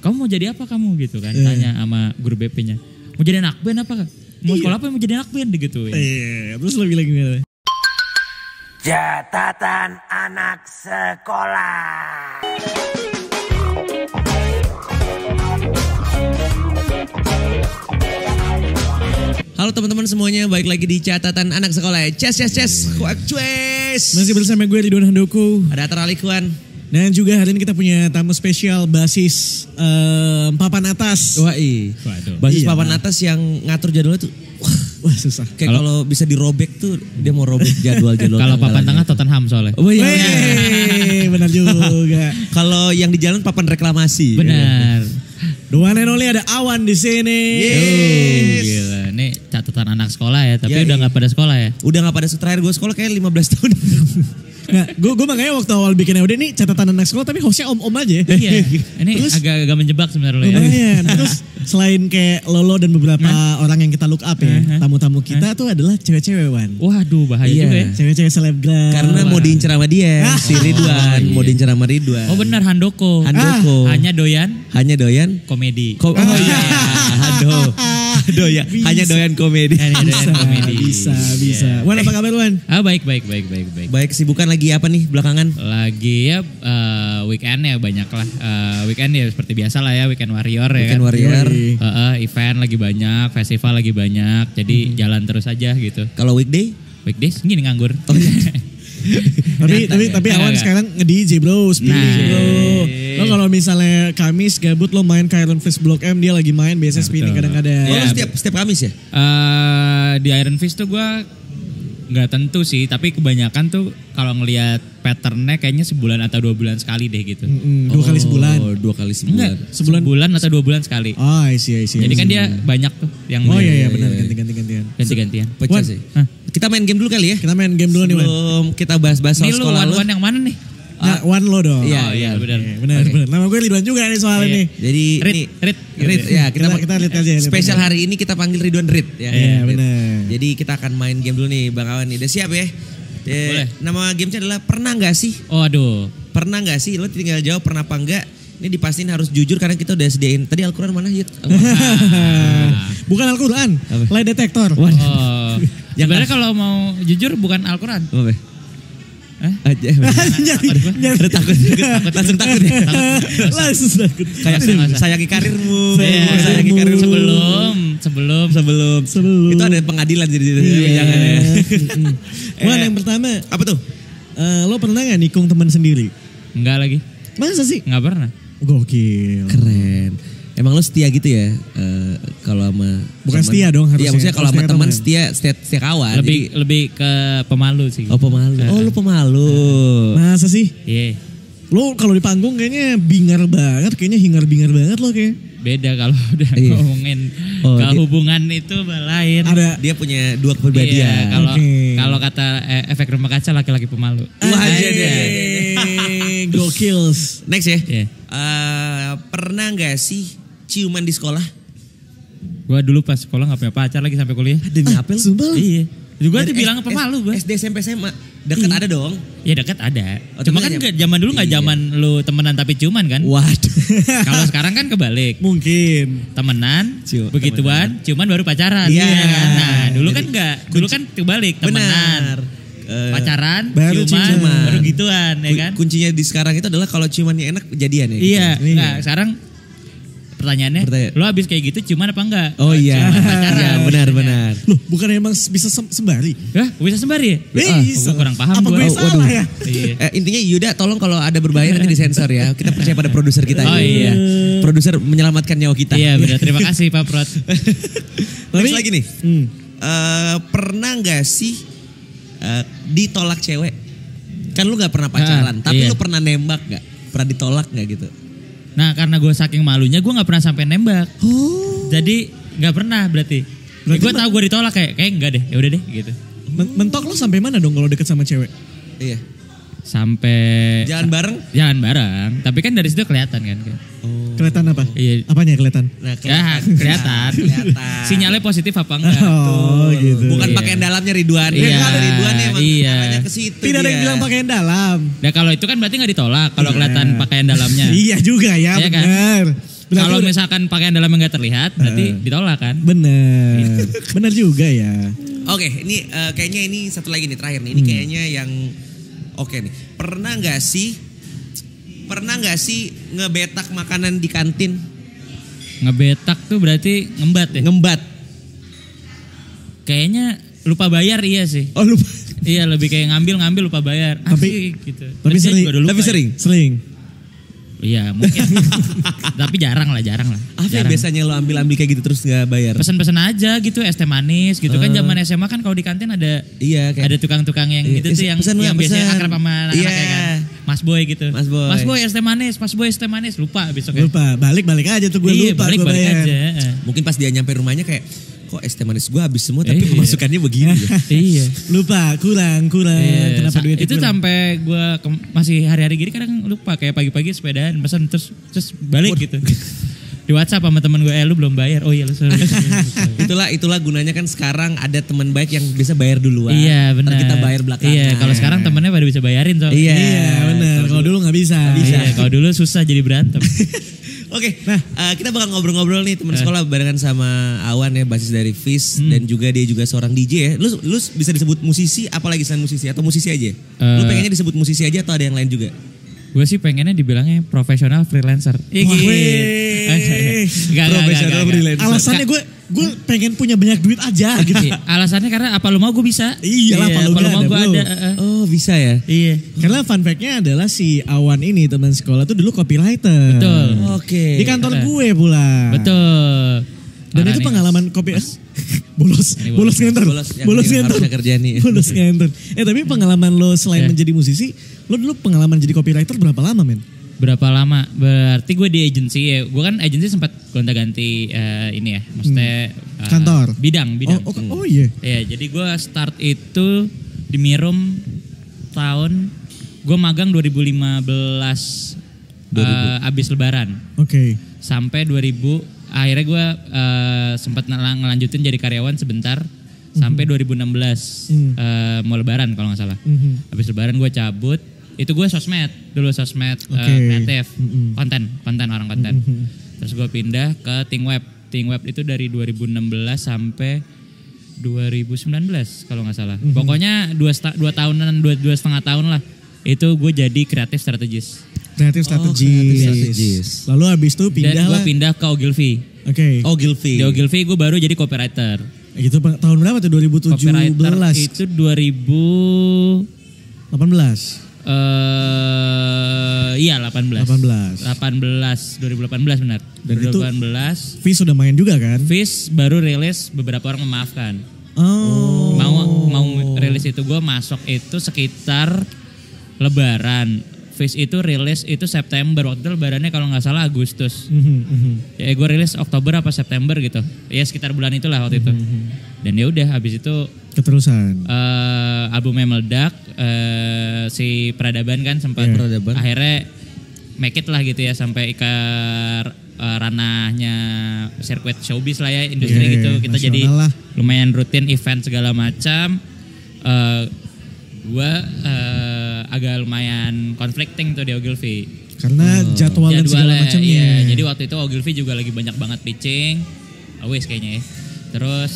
kamu mau jadi apa kamu gitu kan? Tanya sama guru BP-nya. Mau jadi anak band apa? Mau sekolah apa? Mau jadi anak band gitu. Iya, terus lo bilang gimana? Catatan anak sekolah. Halo teman-teman semuanya, balik lagi di catatan anak sekolah. Ces. Kuak cues. Masih bersama gue Ridwan Handoko. Ada Atar Alikuan. Dan juga hari ini kita punya tamu spesial basis papan atas. Waduh. Basis Iya, papan atas yang ngatur jadwalnya tuh. Wah susah. Kayak kalau bisa dirobek tuh dia mau robek jadwal. Kalau papan tengah Tottenham soalnya. Oh iya. Benar juga. Kalau yang di jalan papan reklamasi. Benar. The one and only ada Awan di sini. Yes. Gila, ini catatan anak sekolah ya, tapi Ya, udah nggak pada sekolah ya. Udah gak pada terakhir gue sekolah kayak 15 tahun. Nah, gue makanya waktu awal bikinnya udah nih catatan anak sekolah tapi hostnya om-om aja. Iya. Ini Terus? agak menjebak sebenarnya ya. Lumayan. Terus selain kayak Lolo dan beberapa orang yang kita look up ya, tamu-tamu kita tuh adalah cewek-cewek, Wan. Waduh, bahaya Iya. juga ya. Cewek-cewek selebgram. Karena mau diincar sama dia, si Ridwan. Mau diincar sama Ridwan. Oh benar, Handoko. Hanya doyan komedi. Oh iya. Aduh ya. Hanya doyan komedi. Bisa. Wan, apa kabar, Wan? Baik. Baik, kesibukan lagi apa nih belakangan? Lagi ya weekend ya banyak lah. Weekend ya seperti biasa lah ya, weekend warrior ya Weekend kan. warrior. Event lagi banyak, festival lagi banyak. Jadi jalan terus aja gitu. Kalau weekday? Weekdays gini nganggur. Oh iya. Tapi Awan sekarang nge-DJ bro, spinning bro. Lo kalau misalnya Kamis gabut lo main ke Iron Fist Blok M, dia lagi main biasanya spinning betul. kadang-kadang. Oh, Iya. lu setiap Kamis ya? Di Iron Fist tuh gue nggak tentu sih, tapi kebanyakan tuh kalau ngelihat patternnya kayaknya sebulan atau 2 bulan sekali deh gitu. 2 kali sebulan. Oh, 2 kali sebulan. Enggak, sebulan atau 2 bulan sekali. Oh, I see. Jadi kan dia banyak tuh yang Oh iya benar ganti-gantian. ganti-gantian. Pecah Wan, sih. Kita main game dulu kali ya? Kita main game dulu nih, Wan. Sebelum kita bahas-bahas soal Ini lu sekolah lu. one yang mana nih? Nah, Wan lo dong. Iya, benar. Benar. Nama gue Ridwan juga nih soal ini. Jadi Rit. ya Kita read aja. spesial hari ini kita panggil Ridwan Rit ya. Iya, Rit. benar. Jadi kita akan main game dulu nih Bang Awan nih. Udah siap ya? Boleh. Nama gamenya adalah pernah nggak sih? Oh aduh. Pernah nggak sih? Lo tinggal jawab pernah apa enggak. Ini dipastiin harus jujur karena kita udah sediain. Tadi Al-Quran mana Yud? Bukan Al-Quran, lie detector. Oh. Sebenarnya kalau mau jujur bukan Al-Quran. Apa? Aja. Nyari Takut. Langsung takut ya. langsung takut. Kayak Nggak usah. sayangi karirmu. Iya. Sayangi karirmu. Sebelum. Itu ada pengadilan jadi jangan ya. Wan, yang pertama, Apa tuh? lo pernah gak nikung teman sendiri? Enggak lagi. Masa sih? Enggak pernah. Gokil. Keren. Emang lo setia gitu ya? Kalau sama Bukan teman? setia dong harusnya. Iya maksudnya kalau Kalau sama setia teman teman. setia kawan. Lebih ke pemalu sih. Oh pemalu. Oh lu pemalu. Masa sih? Iya. Lo kalau di panggung kayaknya bingar banget, kayaknya hingar-bingar banget lo kayak. Beda kalau udah Iya. ngomongin Oh, hubungan itu lain. Ada Dia punya 2 kepribadian. Iya, kalau Oke. kalau kata efek rumah kaca laki-laki pemalu. Wah, aja dia. Gokils. Next ya. Iya. Pernah nggak sih ciuman di sekolah? Gua dulu pas sekolah nggak punya pacar lagi sampai kuliah. Demi apa lu? Sumpah. Iya. Juga Dan dibilang pemalu gua. SD SMP SMA dekat ada dong. Ya dekat ada. Oh, Cuma tapi kan nggak zaman dulu nggak Iya. zaman lu temenan tapi ciuman kan. Waduh. Kalau sekarang kan kebalik. Mungkin. Temenan, begituan, ciuman baru pacaran. Iya. Nah, dulu kan enggak. Dulu kan kebalik, temenan. Benar. Pacaran, baru ciuman. baru gituan ya kan. Kuncinya di sekarang itu adalah kalau ciumannya enak jadian ya. gitu. Iya, Iya. nah sekarang pertanyaannya, lo habis kayak gitu ciuman apa enggak? Oh iya. Ciuman pacaran. Iya benar. Loh, bukan emang bisa sembari? Hah, bisa sembari ya? Bisa. Gua kurang paham Apa gua. gue salah ya? Iya. Intinya Yuda tolong kalau ada berbahaya nanti disensor ya. Kita percaya pada produser kita. Oh, iya. Produser menyelamatkan nyawa kita. Iya benar, terima kasih Pak Prot. Next lagi nih. Hmm. Pernah nggak sih ditolak cewek? Kan lu nggak pernah pacaran, tapi iya. lu pernah nembak nggak? Pernah ditolak nggak gitu? Nah karena gue saking malunya gue nggak pernah sampai nembak. Jadi nggak pernah berarti. Gue tahu gue ditolak kayak enggak deh, ya udah deh gitu. Mentok lo sampai mana dong kalau deket sama cewek? Iya. Sampai Jalan bareng? jalan bareng, tapi kan dari situ kelihatan kan. Kelihatan apa? Iya. Apanya kelihatan? Nah, Ya kelihatan. Sinyalnya Sinyalnya positif apa enggak? Oh gitu. bukan Iya. pakaian dalamnya Ridwan. Iya. Kan ada Ridwan ya emang Iya. arahnya ke situ. Tidak ada yang dia. bilang pakaian dalam. Nah kalau itu kan berarti nggak ditolak kalau kelihatan pakaian dalamnya. Iya juga ya, Iya kan? benar. Berarti Kalau udah- misalkan pakaian dalam nggak terlihat, berarti ditolak kan? Bener. Bener juga ya. Oke, ini kayaknya ini satu lagi nih terakhir nih. Ini kayaknya yang oke nih. Pernah nggak sih ngebetak makanan di kantin? Ngebetak tuh berarti ngembat ya? Ngembat. Kayaknya lupa bayar iya sih. Oh lupa. Iya lebih kayak ngambil lupa bayar. Tapi- Asik gitu. tapi Kerja sering- juga udah lupa Tapi ya. sering. Iya mungkin. Tapi jarang lah. Apa yang Jarang. biasanya lo ambil kayak gitu terus nggak bayar? Pesen-pesen aja gitu es teh manis gitu kan zaman SMA kan kalau di kantin ada Iya kayak ada tukang-tukang yang Iya, gitu tuh yang pesan, yang Mbak, biasanya pesan. akrab sama anak-anak Iya. ya kan. Mas Boy gitu. Mas Boy. Mas Boy es teh manis lupa besoknya. Lupa. Balik aja tuh gue Iya, lupa gue balik bayar. aja. mungkin pas dia nyampe rumahnya kayak kok es teh manis gue habis semua tapi Iya. pemasukannya begini ya. Iya. Lupa. Kurang. Iya, Kenapa duit itu sampai gue masih hari-hari gini kadang lupa kayak pagi-pagi sepedaan pesan terus balik gitu di WhatsApp sama temen gue lu belum bayar oh iya lu sorry. itulah gunanya kan sekarang ada teman baik yang bisa bayar duluan. Iya Ntar benar kita bayar belakangan. iya kalau sekarang temennya pada bisa bayarin soalnya Iya. bener. Kalau dulu nggak bisa. Iya, kalau dulu susah jadi berantem. Oke, kita bakal ngobrol-ngobrol nih teman sekolah barengan sama Awan ya, basis dari FIS dan juga dia juga seorang DJ ya. Lu bisa disebut musisi apalagi selain musisi atau musisi aja? Lu pengennya disebut musisi aja atau ada yang lain juga? Gue sih pengennya dibilangnya profesional freelancer. Iya Wah, gitu. weh. Profesional freelancer. Alasannya gue pengen punya banyak duit aja gitu. Iya, alasannya karena apa lu mau gue bisa. Iyalah, apa lu nggak mau ada, gue bro. ada. Oh, bisa ya? Iya. Karena fun fact-nya adalah si Awan ini teman sekolah tuh dulu copywriter. Betul. Oke. Di kantor gue pula. Betul. Dan Parah itu nih, pengalaman kopi bolos Ini bolos ngenter. Bolos yang Bolos dia ngenter. harusnya kerja nih. Bolos ngenter. Tapi pengalaman lo selain Ya. menjadi musisi, lo dulu pengalaman jadi copywriter berapa lama, men? Berapa lama? Berarti gue di agency ya. Gue kan agency sempat gonta-ganti ini ya. Maksudnya Kantor? Bidang. Oh iya. Iya, jadi gue start itu di Mirum tahun gue magang 2015 abis lebaran Oke. sampai 2000 akhirnya gue sempat ngelanjutin jadi karyawan sebentar sampai 2016 mau lebaran kalau nggak salah. Habis lebaran gue cabut. Itu gue sosmed Oke. kreatif konten orang konten. Terus gue pindah ke Think Web itu dari 2016 sampai 2019 kalau nggak salah. Pokoknya 2 tahunan 2,5 tahun lah. Itu gue jadi kreatif strategis. Kreatif strategis. strategis. Lalu habis itu Dan pindah gue lah. pindah ke Ogilvy. Oke. Ogilvy. Di Ogilvy gue baru jadi copywriter. Itu tahun berapa tuh? 2017. Copywriter itu 18. Iya 18. 2018 benar. Dan itu 2018 Fis sudah main juga kan? Fis baru rilis beberapa orang memaafkan. Oh. Mau rilis itu gue masuk itu sekitar Lebaran. Fis itu rilis itu September, waktu itu lebarannya kalau nggak salah Agustus. Ya gue rilis Oktober apa September gitu. Ya sekitar bulan itulah waktu itu. Dan ya udah habis itu Keterusan. albumnya meledak, si Peradaban kan sempat Peradaban. akhirnya make it lah gitu ya sampai ke ranahnya sirkuit showbiz lah ya industri Yeah, gitu. Kita jadi nasional lah. lumayan rutin event segala macam. Gua agak lumayan conflicting tuh di Ogilvy. Karena jadwal dan segala Jadwalnya, macamnya. iya. Jadi waktu itu Ogilvy juga lagi banyak banget pitching. Always kayaknya ya. Terus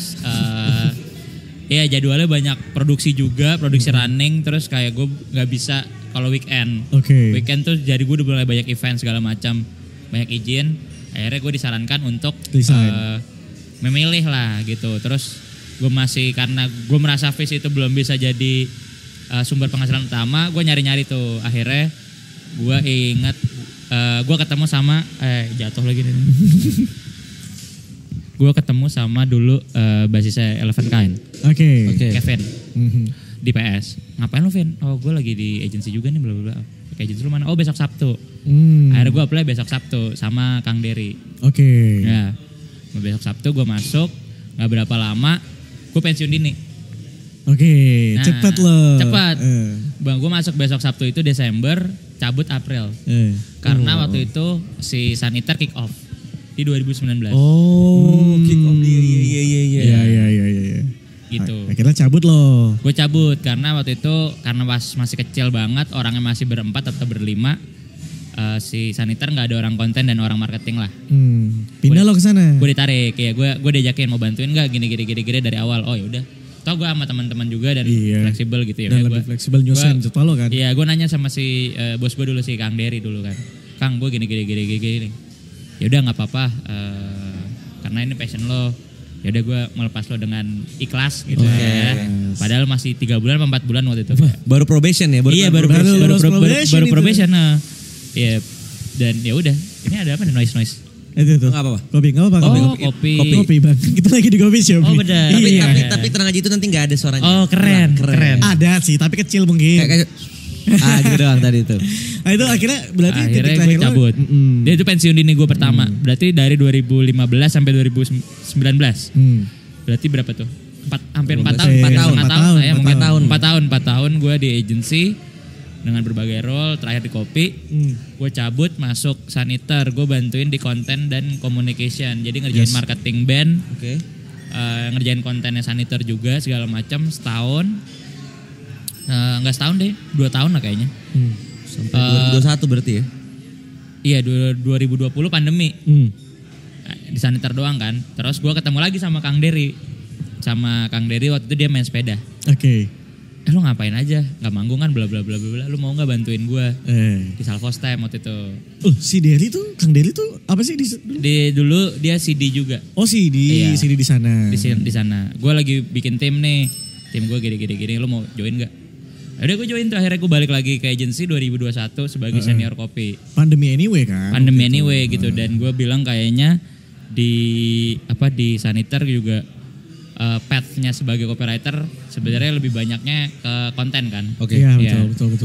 ya jadwalnya banyak produksi juga, produksi running. Terus kayak gue nggak bisa kalau weekend. Oke. Weekend tuh jadi gue udah mulai banyak event segala macam, banyak izin. Akhirnya gue disarankan untuk Resign. memilih lah gitu. Terus gue masih karena gue merasa Fis itu belum bisa jadi sumber penghasilan utama, gue nyari-nyari tuh. Akhirnya gue ingat gue ketemu sama jatuh lagi nih. Gue ketemu sama dulu basisnya Eleven Kind, Oke. Kevin Mhm. di PS. Ngapain lu Vin? Oh gue lagi di agensi juga nih bla bla bla. Kayak agensi lu mana? Oh besok Sabtu. Akhirnya gue apply besok Sabtu sama Kang Dery. Oke. Ya, besok Sabtu gue masuk, nggak berapa lama gue pensiun dini. Oke, Nah, cepet loh. cepet. Bang, gue masuk besok Sabtu itu Desember, cabut April. Karena waktu itu si Saniter kick off di 2019. Oh, kick off dia. Iya. Gitu. Akhirnya cabut loh. Gue cabut karena waktu itu karena masih kecil banget, orangnya masih berempat atau berlima. si Saniter nggak ada orang konten dan orang marketing lah. Pindah lo ke sana. Gue ditarik, ya gue diajakin mau bantuin nggak gini dari awal. Oh yaudah. Toh gue sama teman-teman juga dan fleksibel gitu ya. Dan lebih fleksibel nyusahin jadwal lo kan. Iya, gue nanya sama si bos gue dulu si Kang Dery dulu kan. Kang, gue gini. Ya udah nggak apa-apa, karena ini passion lo. Ya udah gue melepas lo dengan ikhlas gitu ya. Padahal masih 3 bulan 4 bulan waktu itu. Baru probation ya? Baru probation. Nah. Ya dan ya udah. Ini ada apa nih noise? Itu. Enggak apa-apa. Kopi. Kopi bang. Kita lagi di coffee shop. Oh benar. Tapi tenang aja itu nanti nggak ada suaranya. Oh keren. Ada sih tapi kecil mungkin. Gitu doang tadi itu. Nah itu akhirnya berarti akhirnya gue cabut. Dia itu pensiun dini gue pertama. Berarti dari 2015 sampai 2019. Berarti berapa tuh? Hampir 4 tahun. 4 tahun gue di agency dengan berbagai role. Terakhir di kopi. Gue cabut masuk Saniter. Gue bantuin di konten dan communication. Jadi ngerjain marketing band. Ngerjain kontennya Saniter juga segala macam setahun. Enggak setahun deh, 2 tahun lah kayaknya. Sampai 2021 berarti ya? Iya, 2020 pandemi. Di Saniter doang kan. Terus gue ketemu lagi sama Kang Dery. Waktu itu dia main sepeda. Oke. Lu ngapain aja? Gak manggung kan bla bla bla bla. Lu mau gak bantuin gue? Di Salvos Time waktu itu. Si Dery tuh, Kang Dery tuh apa sih dulu dia CD juga. Oh CD, CD di sana. Di sana. Gue lagi bikin tim nih. Tim gue gini. Lu mau join gak? Udah gue join tuh, akhirnya gue balik lagi ke agency 2021 sebagai senior kopi. Pandemi anyway kan. Gitu. Dan gue bilang kayaknya di Saniter juga path-nya sebagai copywriter sebenarnya lebih banyaknya ke konten kan. Oke. Iya betul.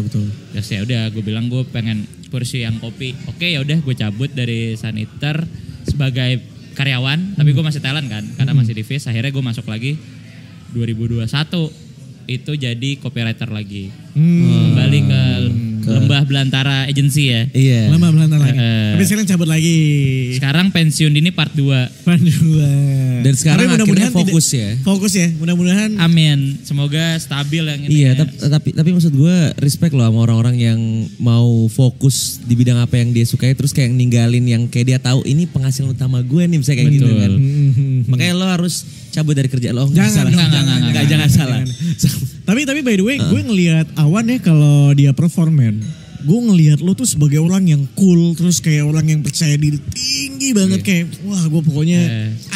Terus ya udah gue bilang gue pengen pursue yang kopi. Oke, ya udah gue cabut dari Saniter sebagai karyawan, tapi gue masih talent kan karena masih di Viz. Akhirnya gue masuk lagi 2021 itu jadi copywriter lagi. Kembali ke Lembah Belantara Agency ya. Iya. Lembah Belantara lagi. Tapi sekarang cabut lagi. Sekarang pensiun dini part 2. Dan sekarang akhirnya fokus ya. Fokus ya, mudah-mudahan. Amin. Semoga stabil yang ini. Iya, tapi maksud gue respect loh sama orang-orang yang mau fokus di bidang apa yang dia sukai terus kayak ninggalin yang kayak dia tahu ini penghasilan utama gue nih, misalnya kayak gitu kan. Makanya lo harus cabut dari kerja lo. Jangan salah. Tapi by the way, gue ngelihat Awan ya kalau dia perform, men. Gue ngelihat lo tuh sebagai orang yang cool, terus kayak orang yang percaya diri tinggi banget, kayak wah gue pokoknya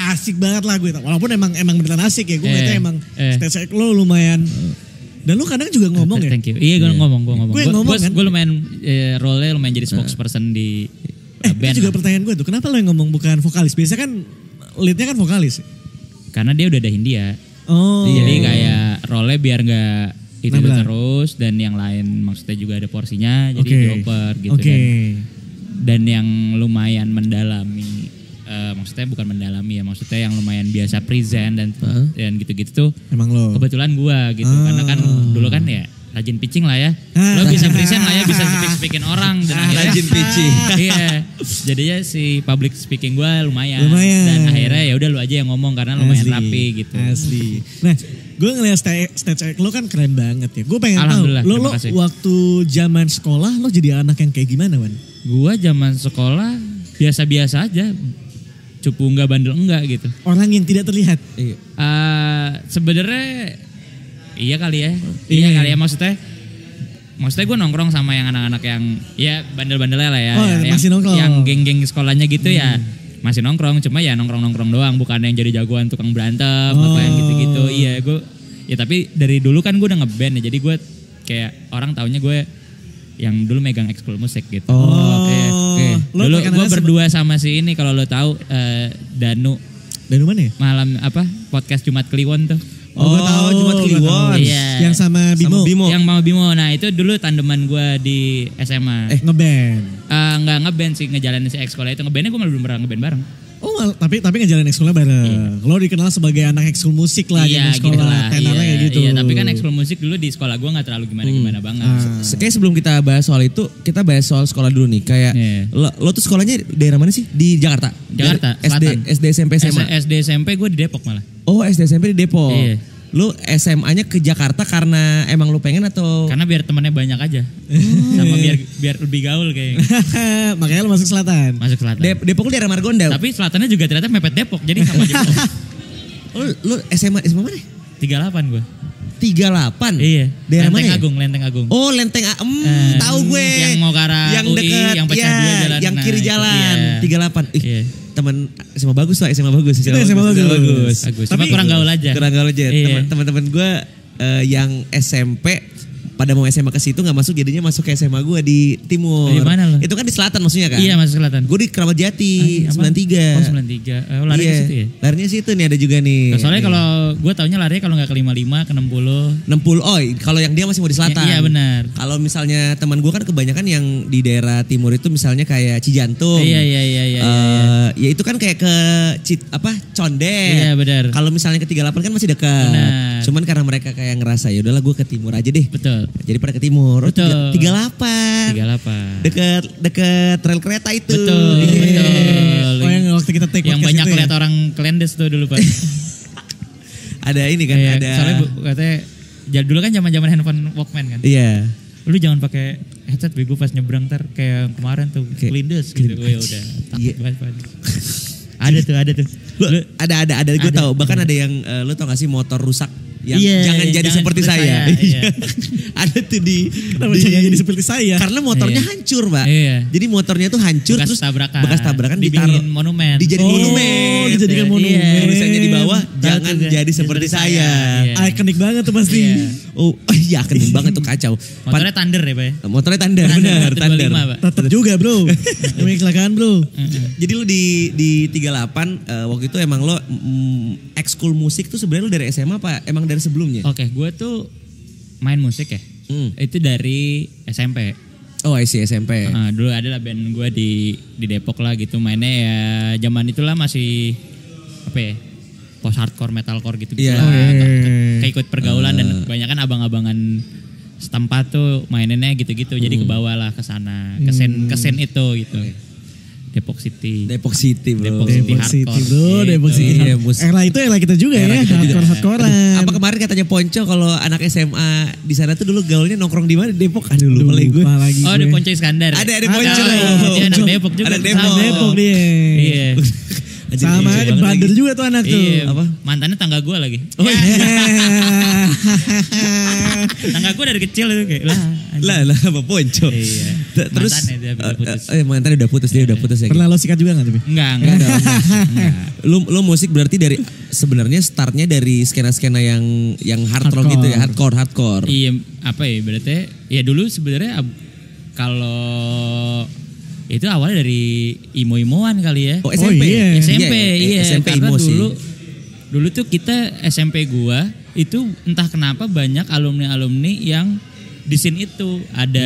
asik banget lah gue. Walaupun emang beneran asik ya, gue ngeliatnya emang stage lo lumayan. Dan lo kadang juga ngomong ya. Thank you. Iya gue ngomong. Gue kan? lumayan role-nya lumayan jadi spokesperson di band. Itu juga pertanyaan gue tuh, kenapa lo yang ngomong bukan vokalis? Biasanya kan leadnya kan vokalis. Karena dia udah dahin dia. Oh. Jadi kayak role biar nggak itu terus dan yang lain maksudnya juga ada porsinya jadi dioper gitu dan yang lumayan mendalami maksudnya bukan mendalami ya, maksudnya yang lumayan biasa present dan gitu-gitu tuh emang lo kebetulan gua gitu karena kan dulu kan ya rajin pitching lah ya. Lo bisa present lah ya, bisa speaking orang dan akhirnya rajin pitching. Iya. Jadinya si public speaking gue lumayan. Dan akhirnya ya udah lu aja yang ngomong karena lumayan rapi gitu. Asli. Nah, gue ngeliat stage lo kan keren banget ya. Gue pengen tahu lo waktu zaman sekolah lo jadi anak yang kayak gimana, Wan? Gue zaman sekolah biasa-biasa aja. Cupu enggak, bandel enggak gitu. Orang yang tidak terlihat. Iya. Sebenarnya iya kali ya. Iya kali ya, maksudnya gue nongkrong sama yang anak-anak yang ya bandel-bandelnya lah ya. Yang geng-geng sekolahnya gitu ya. Masih nongkrong, cuma ya nongkrong-nongkrong doang, bukan yang jadi jagoan tukang berantem apa yang gitu-gitu. Iya, gue ya tapi dari dulu kan gue udah ngeband ya. Jadi gue kayak orang taunya gue yang dulu megang ekskul musik gitu. Dulu gue berdua sama si ini kalau lo tahu Danu mana ya? Malam podcast Jumat Kliwon tuh. Gue tahu Jumat Kliwon. Iya. Yang sama Bimo. Yang sama Bimo. Nah itu dulu tandeman gue di SMA. Ngeband? Nggak ngeband sih, ngejalanin si ekskul itu. Ngebandnya gue malah belum pernah ngeband bareng. Oh tapi ngejalanin ekskulnya bareng. Lo dikenal sebagai anak ekskul musik lah di sekolah. Tenarnya kayak gitu. Iya, tapi kan ekskul musik dulu di sekolah gue nggak terlalu gimana banget. Kayak sebelum kita bahas soal itu, kita bahas soal sekolah dulu nih. Kayak lo tuh sekolahnya daerah mana sih? Di Jakarta? Jakarta, SD, SMP, SMA? SD SMP gue di Depok malah. Oh SD SMP di Depok. Iya. Lu SMA-nya ke Jakarta karena emang lu pengen atau? Karena biar temannya banyak aja. Sama biar lebih gaul kayaknya. Makanya lu masuk selatan. Masuk selatan. Depok lu daerah Margonda. Tapi selatannya juga ternyata mepet Depok. Jadi sama aja. Lu SMA mana? 38 gue. 38? Iya. Daerah Lenteng mana ya? Agung, Lenteng Agung. Oh, Lenteng tahu gue. Yang mau ke arah yang UI, dekat, yang pecah dua jalan. yang kiri itu, jalan. iya. 38. Ih, Iya. teman SMA bagus lah, SMA bagus. Itu SMA bagus. Bagus. Tapi Cuma kurang gaul aja. Kurang gaul aja. Iya. Teman-teman gue yang SMP pada mau SMA ke situ nggak masuk, jadinya masuk ke SMA gue di timur. Di mana lo? Itu kan di selatan maksudnya kan? Iya, masuk selatan. Gue di Keramat Jati, Apa? 93. Oh, 93. Lari ke situ ya? Larinya situ nih, ada juga nih. Soalnya kalau gue taunya lari kalau nggak ke 55 ke 60. 60. Oh, kalau yang dia masih mau di selatan. Iya benar. Kalau misalnya teman gue kan kebanyakan yang di daerah timur itu misalnya kayak Cijantung. Iya. Ya itu kan kayak ke Condet. Iya benar. Kalau misalnya ke 38 kan masih dekat. Benar. Cuman karena mereka kayak ngerasa ya udahlah gue ke timur aja deh. Betul. Jadi pada ke timur. Betul. 38. 38. Deket rel kereta itu. Betul. Iya. Betul. Oh yang waktu kita take Yang podcast banyak itu ya? lihat orang kelendes tuh dulu Pak. Ada ini kan, Kayak, ada. soalnya katanya dulu kan zaman handphone Walkman kan. Iya. Lu jangan pakai headset bego pas nyebrang ntar kayak kemarin tuh kelindes gitu. Oh ya udah takut Iya. banget Pak. Ada tuh. Ada gue tahu. Bahkan ada yang lu tau gak sih motor rusak yang Iya, jangan jadi seperti saya. Iya. Ada tuh di Kenapa jangan jadi seperti saya? karena motornya Iya. hancur, Pak. Iya. Jadi motornya tuh hancur Bekas terus tabrakan. bekas tabrakan Dibikin monumen. Dijadiin Oh, monumen. dijadikan monumen. Iya. Tulisannya di bawah jangan Tahu tuh, jadi seperti saya. Iya. Ikonik banget tuh pasti. Iya. Oh, iya keren banget tuh kacau. Motornya Thunder ya Pak ya? Motornya Thunder, benar, Thunder. 25, Pak. Tetap juga bro. Demi kecelakaan bro. Jadi lu di 38 waktu itu emang lo ekskul musik tuh sebenarnya lu dari SMA apa emang dari sebelumnya? Oke, gue tuh main musik ya. Itu dari SMP. Oh, SMP. Dulu adalah band gue di Depok lah gitu. Mainnya ya zaman itulah masih apa ya? Post hardcore, metalcore gitu Iya. lah. Oh, Kayak ikut pergaulan dan kebanyakan abang-abangan setempat tuh maininnya gitu-gitu. Jadi ke bawah lah ke sana. Ke scene itu gitu. Depok City. Depok City, bro. Depok City. Depok City hardcore. bro, Gitu. Depok City. Iya, musik. Era itu era kita juga Era ya, kita juga. hardcore-hardcorean. Apa kemarin katanya Ponco kalau anak SMA di sana tuh dulu gaulnya nongkrong di mana? Di Depok. Aduh, lupa lagi gue. Lupa lagi Oh, gue. ada Ponco Iskandar. Ada Oh, Ponco. Dia anak Depok juga. Anak Depok. Sama Depok dia. Iya. Anjir, Sama lucu aja banget bader lagi. juga tuh anak tuh. Iya. Apa? Mantannya tangga gue lagi. Oh iya. Tangga gue dari kecil itu kayak lah. Lah apa Ponco? Iya. Terus Mantannya dia udah putus. mantannya udah putus, dia udah putus ya. Pernah lo sikat juga gak tapi? Enggak. Lu musik berarti dari sebenarnya startnya dari skena-skena yang hard rock gitu ya, hardcore. Iya, apa ya berarti ya dulu sebenarnya kalau itu awalnya dari imo-imoan kali ya. Oh, SMP. iya. SMP, iya. SMP Karena emo sih. dulu tuh kita SMP gua itu entah kenapa banyak alumni-alumni yang di scene itu ada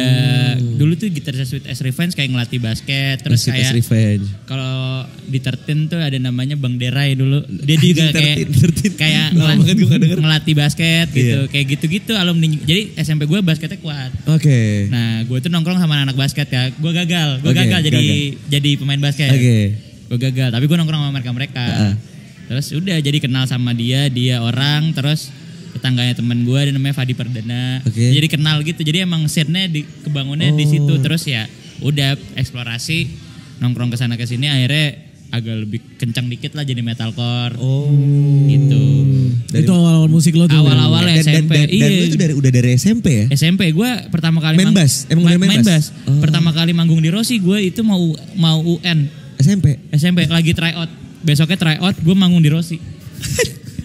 dulu tuh gitaris Sweet as Revenge kayak ngelatih basket terus Sweet as kayak Revenge. kalau di 13 tuh ada namanya Bang Derai dulu dia juga kayak 13. kayak Lama banget gua nggak denger. ngelatih basket gitu Iya. kayak gitu-gitu alumni jadi SMP gue basketnya kuat. Oke. Nah gue tuh nongkrong sama anak basket ya gue gagal Oke, jadi pemain basket. Oke. Gue gagal tapi gue nongkrong sama mereka. Terus udah jadi kenal sama dia orang terus tetangganya teman gue dia namanya Fadi Perdana. Oke. Jadi kenal gitu. Jadi emang scene-nya kebangunnya di situ terus ya udah eksplorasi nongkrong kesana kesini akhirnya agak lebih kencang dikit lah jadi metalcore. Gitu. Itu awal-awal musik lo tuh. Awal-awal SMP. Dan lu itu udah dari SMP ya? SMP gue pertama kali Main bass? Emang udah main bass? Oh. Pertama kali manggung di Rossi gue itu mau UN SMP. lagi try out. Besoknya try out gue manggung di Rossi.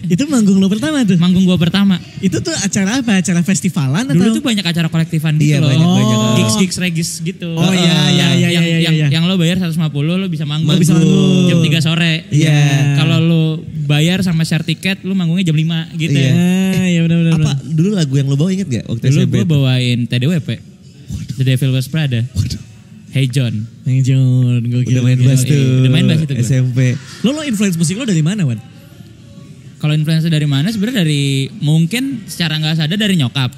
Itu manggung lo pertama tuh. Manggung gue pertama. Itu tuh acara apa? Acara festivalan Dulu atau? tuh banyak acara kolektifan gitu Iya, loh. banyak. Gigs regis gitu. Oh, iya. Yang lo bayar 150 lo bisa manggung. Lo bisa manggung. Jam 3 sore. Iya. Kalau lo bayar sama share tiket lo manggungnya jam 5 gitu. Iya. Iya benar-benar. Apa dulu lagu yang lu bawa inget gak waktu Dulu SMP? gue bawain TDWP. The Devil Wears Prada. Hey John. Yang John, Udah main bass tuh. Udah main bass itu gua. SMP. Lo influence musik lo dari mana, Wan? Kalau influencer dari mana? Sebenarnya dari mungkin secara nggak sadar dari nyokap.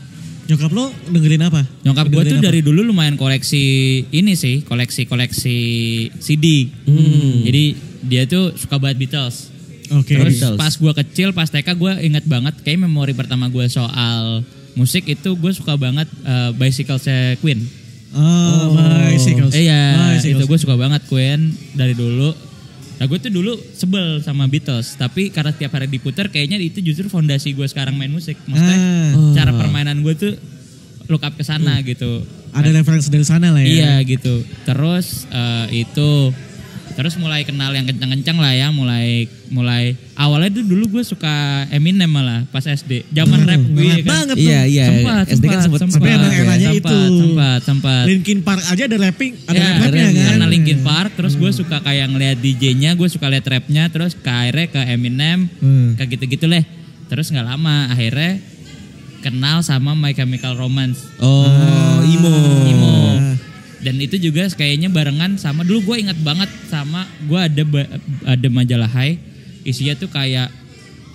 Nyokap lo dengerin apa? Nyokap gue Dengerin tuh apa? dari dulu lumayan koleksi ini sih, koleksi CD. Jadi dia tuh suka banget Beatles. Oke. Terus Beatles. pas gue kecil, pas TK gue inget banget, kayak memori pertama gue soal musik itu gue suka banget Bicycle-nya Queen. Oh, Bicycles. Iya, Bicycles. itu gue suka banget Queen dari dulu. Nah gue tuh dulu sebel sama Beatles, tapi karena tiap hari diputer kayaknya itu justru fondasi gue sekarang main musik. Maksudnya cara permainan gue tuh look up ke sana gitu. Ada referensi dari sana lah ya. Iya gitu. Terus terus mulai kenal yang kencang-kencang lah ya, mulai awalnya tuh dulu gue suka Eminem malah pas SD. Zaman rap gue kan. banget Iya, iya. SD kan sempet Tapi emang eranya itu. Sempat. Linkin Park aja ada rapping, ada Ya, rap-rapnya kan. karena Linkin Park, terus gue suka kayak ngeliat DJ-nya, gue suka liat rapnya, terus akhirnya ke Eminem, kayak gitu-gitu lah. Terus nggak lama akhirnya kenal sama My Chemical Romance. Oh, emo. Dan itu juga kayaknya barengan sama dulu gue ingat banget sama gue ada majalah High, isinya tuh kayak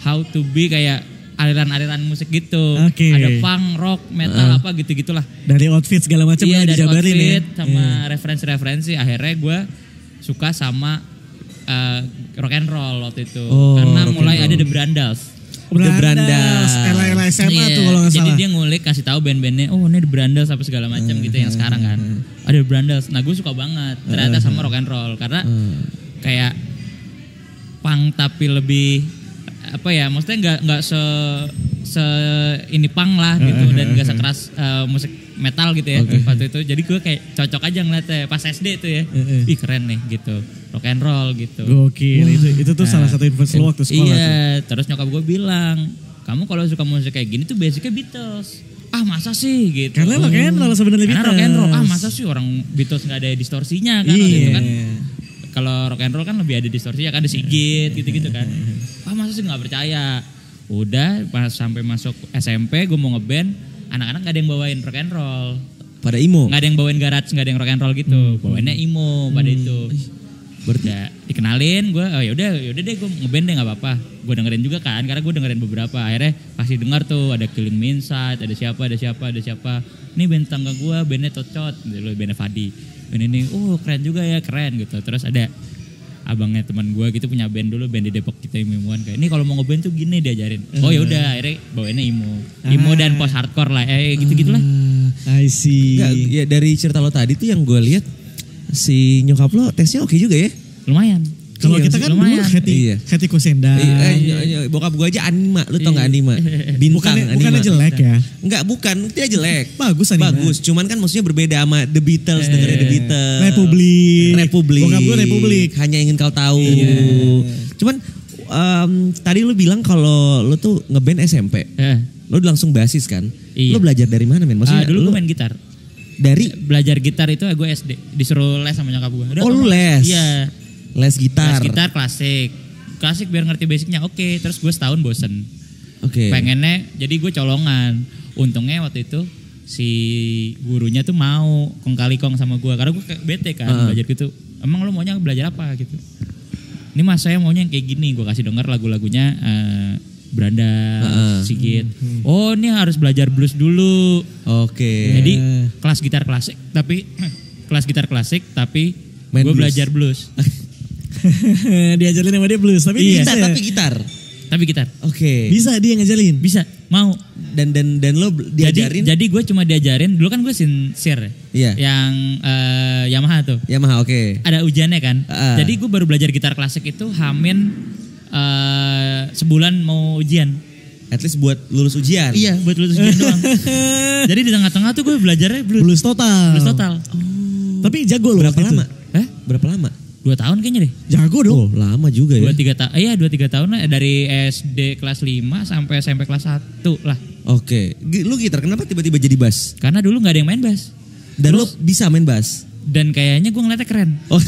how to be kayak aliran-aliran musik gitu. Oke. Ada punk, rock, metal apa gitu-gitulah. Dari outfit segala macam Iya, lah dari dijabarin ya. outfit sama referensi-referensi, akhirnya gue suka sama rock and roll waktu itu. Oh, Karena rock and mulai roll. ada The Brandals. Brandals, era-era SMA Iya, tuh kalau nggak jadi salah. dia ngulik kasih tahu band-bandnya, oh ini The Brandals apa segala macam gitu yang sekarang kan. Ada The Brandals. Nah gue suka banget ternyata sama rock and roll karena kayak punk tapi lebih apa ya, maksudnya nggak se ini punk lah gitu dan nggak sekeras musik metal gitu ya waktu itu. Jadi gue kayak cocok aja ngeliatnya pas SD tuh ya. Ih keren nih gitu. Rock and roll gitu. Gokil, itu tuh salah satu influence lo waktu sekolah tuh. Iya, terus nyokap gue bilang, kamu kalau suka musik kayak gini tuh basicnya Beatles. Ah masa sih gitu. Karena rock and roll sebenarnya Karena Beatles. rock and roll. Ah masa sih orang Beatles nggak ada distorsinya kan? Iya. Gitu kan. Kalau rock and roll kan lebih ada distorsinya kan, ada Sigit gitu-gitu kan. Ah masa sih nggak percaya. Udah pas sampai masuk SMP gue mau ngeband, anak-anak nggak ada yang bawain rock and roll. Pada emo. Nggak ada yang bawain garage, nggak ada yang rock and roll gitu. Bawainnya emo pada itu. Berarti dikenalin gue, oh yaudah deh gue ngeband deh nggak apa-apa. Gue dengerin juga kan, karena gue dengerin beberapa. Akhirnya pasti dengar tuh ada Killing Me Inside, ada siapa. Ini band tangga gue, bandnya Tocot, bandnya Fadi. Band ini, oh keren juga ya, keren gitu. Terus ada abangnya teman gue gitu punya band dulu, band di Depok kita Imuan kayak ini kalau mau ngeband tuh gini diajarin. Oh yaudah, akhirnya bawainnya emo dan post hardcore lah, gitu-gitulah. I see. Enggak, ya dari cerita lo tadi tuh yang gue lihat si nyokap lo tesnya oke juga ya. Lumayan. Kalau Iya, kita kan dulu lumayan. Hetty Kusenda. Bokap gue aja anima, lu tau gak anima? Bintang anima. Bukannya jelek ya? Enggak, bukan, tidak jelek. Bagus anima. Bagus, cuman kan maksudnya berbeda sama The Beatles, dengerin The Beatles. Republik. Bokap gue Republik. Hanya ingin kau tahu. Cuman tadi lu bilang kalau lu tuh ngeband SMP. Lu langsung basis kan? Iya. Lu belajar dari mana men? Maksudnya Dulu lu gue main gitar. dari Belajar gitar itu gue SD. Disuruh les sama nyokap gue. Oh lu les? Iya. Les gitar. Les gitar klasik. Klasik biar ngerti basicnya oke. Terus gue setahun bosen. Oke. Pengennya jadi gue colongan. Untungnya waktu itu si gurunya tuh mau kong kali kong sama gue. Karena gue kayak bete kan belajar gitu. Emang lo maunya belajar apa gitu. Ini mas saya maunya yang kayak gini. Gue kasih denger lagu-lagunya Branda, Sigit. Oh ini harus belajar blues dulu. Oke. Jadi kelas gitar klasik tapi Main gue blues. belajar blues. Diajarin sama dia blues, tapi Iya. bisa. Tapi gitar. Tapi gitar. Oke. Bisa dia ngajarin. Bisa, mau. Dan lo diajarin? Jadi gue cuma diajarin, dulu kan gue sincere Iya. yang Yamaha tuh. Yamaha, oke. Ada ujiannya kan. Jadi Jadi gue baru belajar gitar klasik itu hamin sebulan mau ujian. At least buat lulus ujian. Iya, buat lulus ujian doang. Jadi di tengah-tengah tuh gue belajarnya blues. Blues total. Blues total. Tapi jago loh. Berapa waktu itu. lama? Berapa lama? 2 tahun kayaknya deh. Jago dong. Oh, lama juga ya. 2-3 tahun. Iya, 2-3 tahun lah dari SD kelas 5 sampai SMP kelas 1 lah. Oke. Lu gitar kenapa tiba-tiba jadi bass? Karena dulu nggak ada yang main bass. Dan lu bisa main bass? Dan kayaknya gue ngeliatnya keren. Oh,